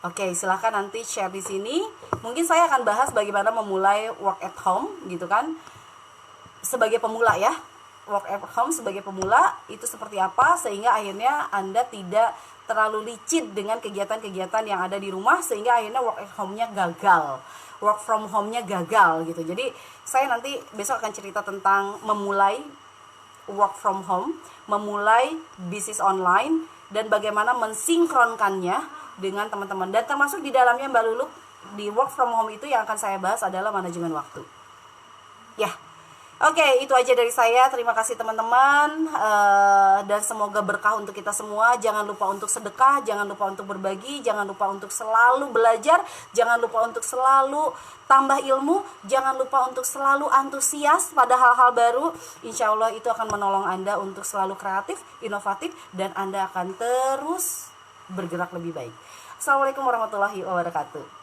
Oke, silahkan nanti share di sini. Mungkin saya akan bahas bagaimana memulai work at home, gitu kan? Sebagai pemula ya. Work at home sebagai pemula itu seperti apa, sehingga akhirnya Anda tidak terlalu licin dengan kegiatan-kegiatan yang ada di rumah, sehingga akhirnya work at home-nya gagal, work from home-nya gagal gitu. Jadi saya nanti besok akan cerita tentang memulai work from home, memulai bisnis online, dan bagaimana mensinkronkannya dengan teman-teman. Dan termasuk di dalamnya Mbak Lulu, di work from home itu yang akan saya bahas adalah manajemen waktu. Ya, oke, itu aja dari saya. Terima kasih teman-teman, dan semoga berkah untuk kita semua. Jangan lupa untuk sedekah, jangan lupa untuk berbagi, jangan lupa untuk selalu belajar, jangan lupa untuk selalu tambah ilmu, jangan lupa untuk selalu antusias pada hal-hal baru. Insya Allah itu akan menolong Anda untuk selalu kreatif, inovatif, dan Anda akan terus bergerak lebih baik. Assalamualaikum warahmatullahi wabarakatuh.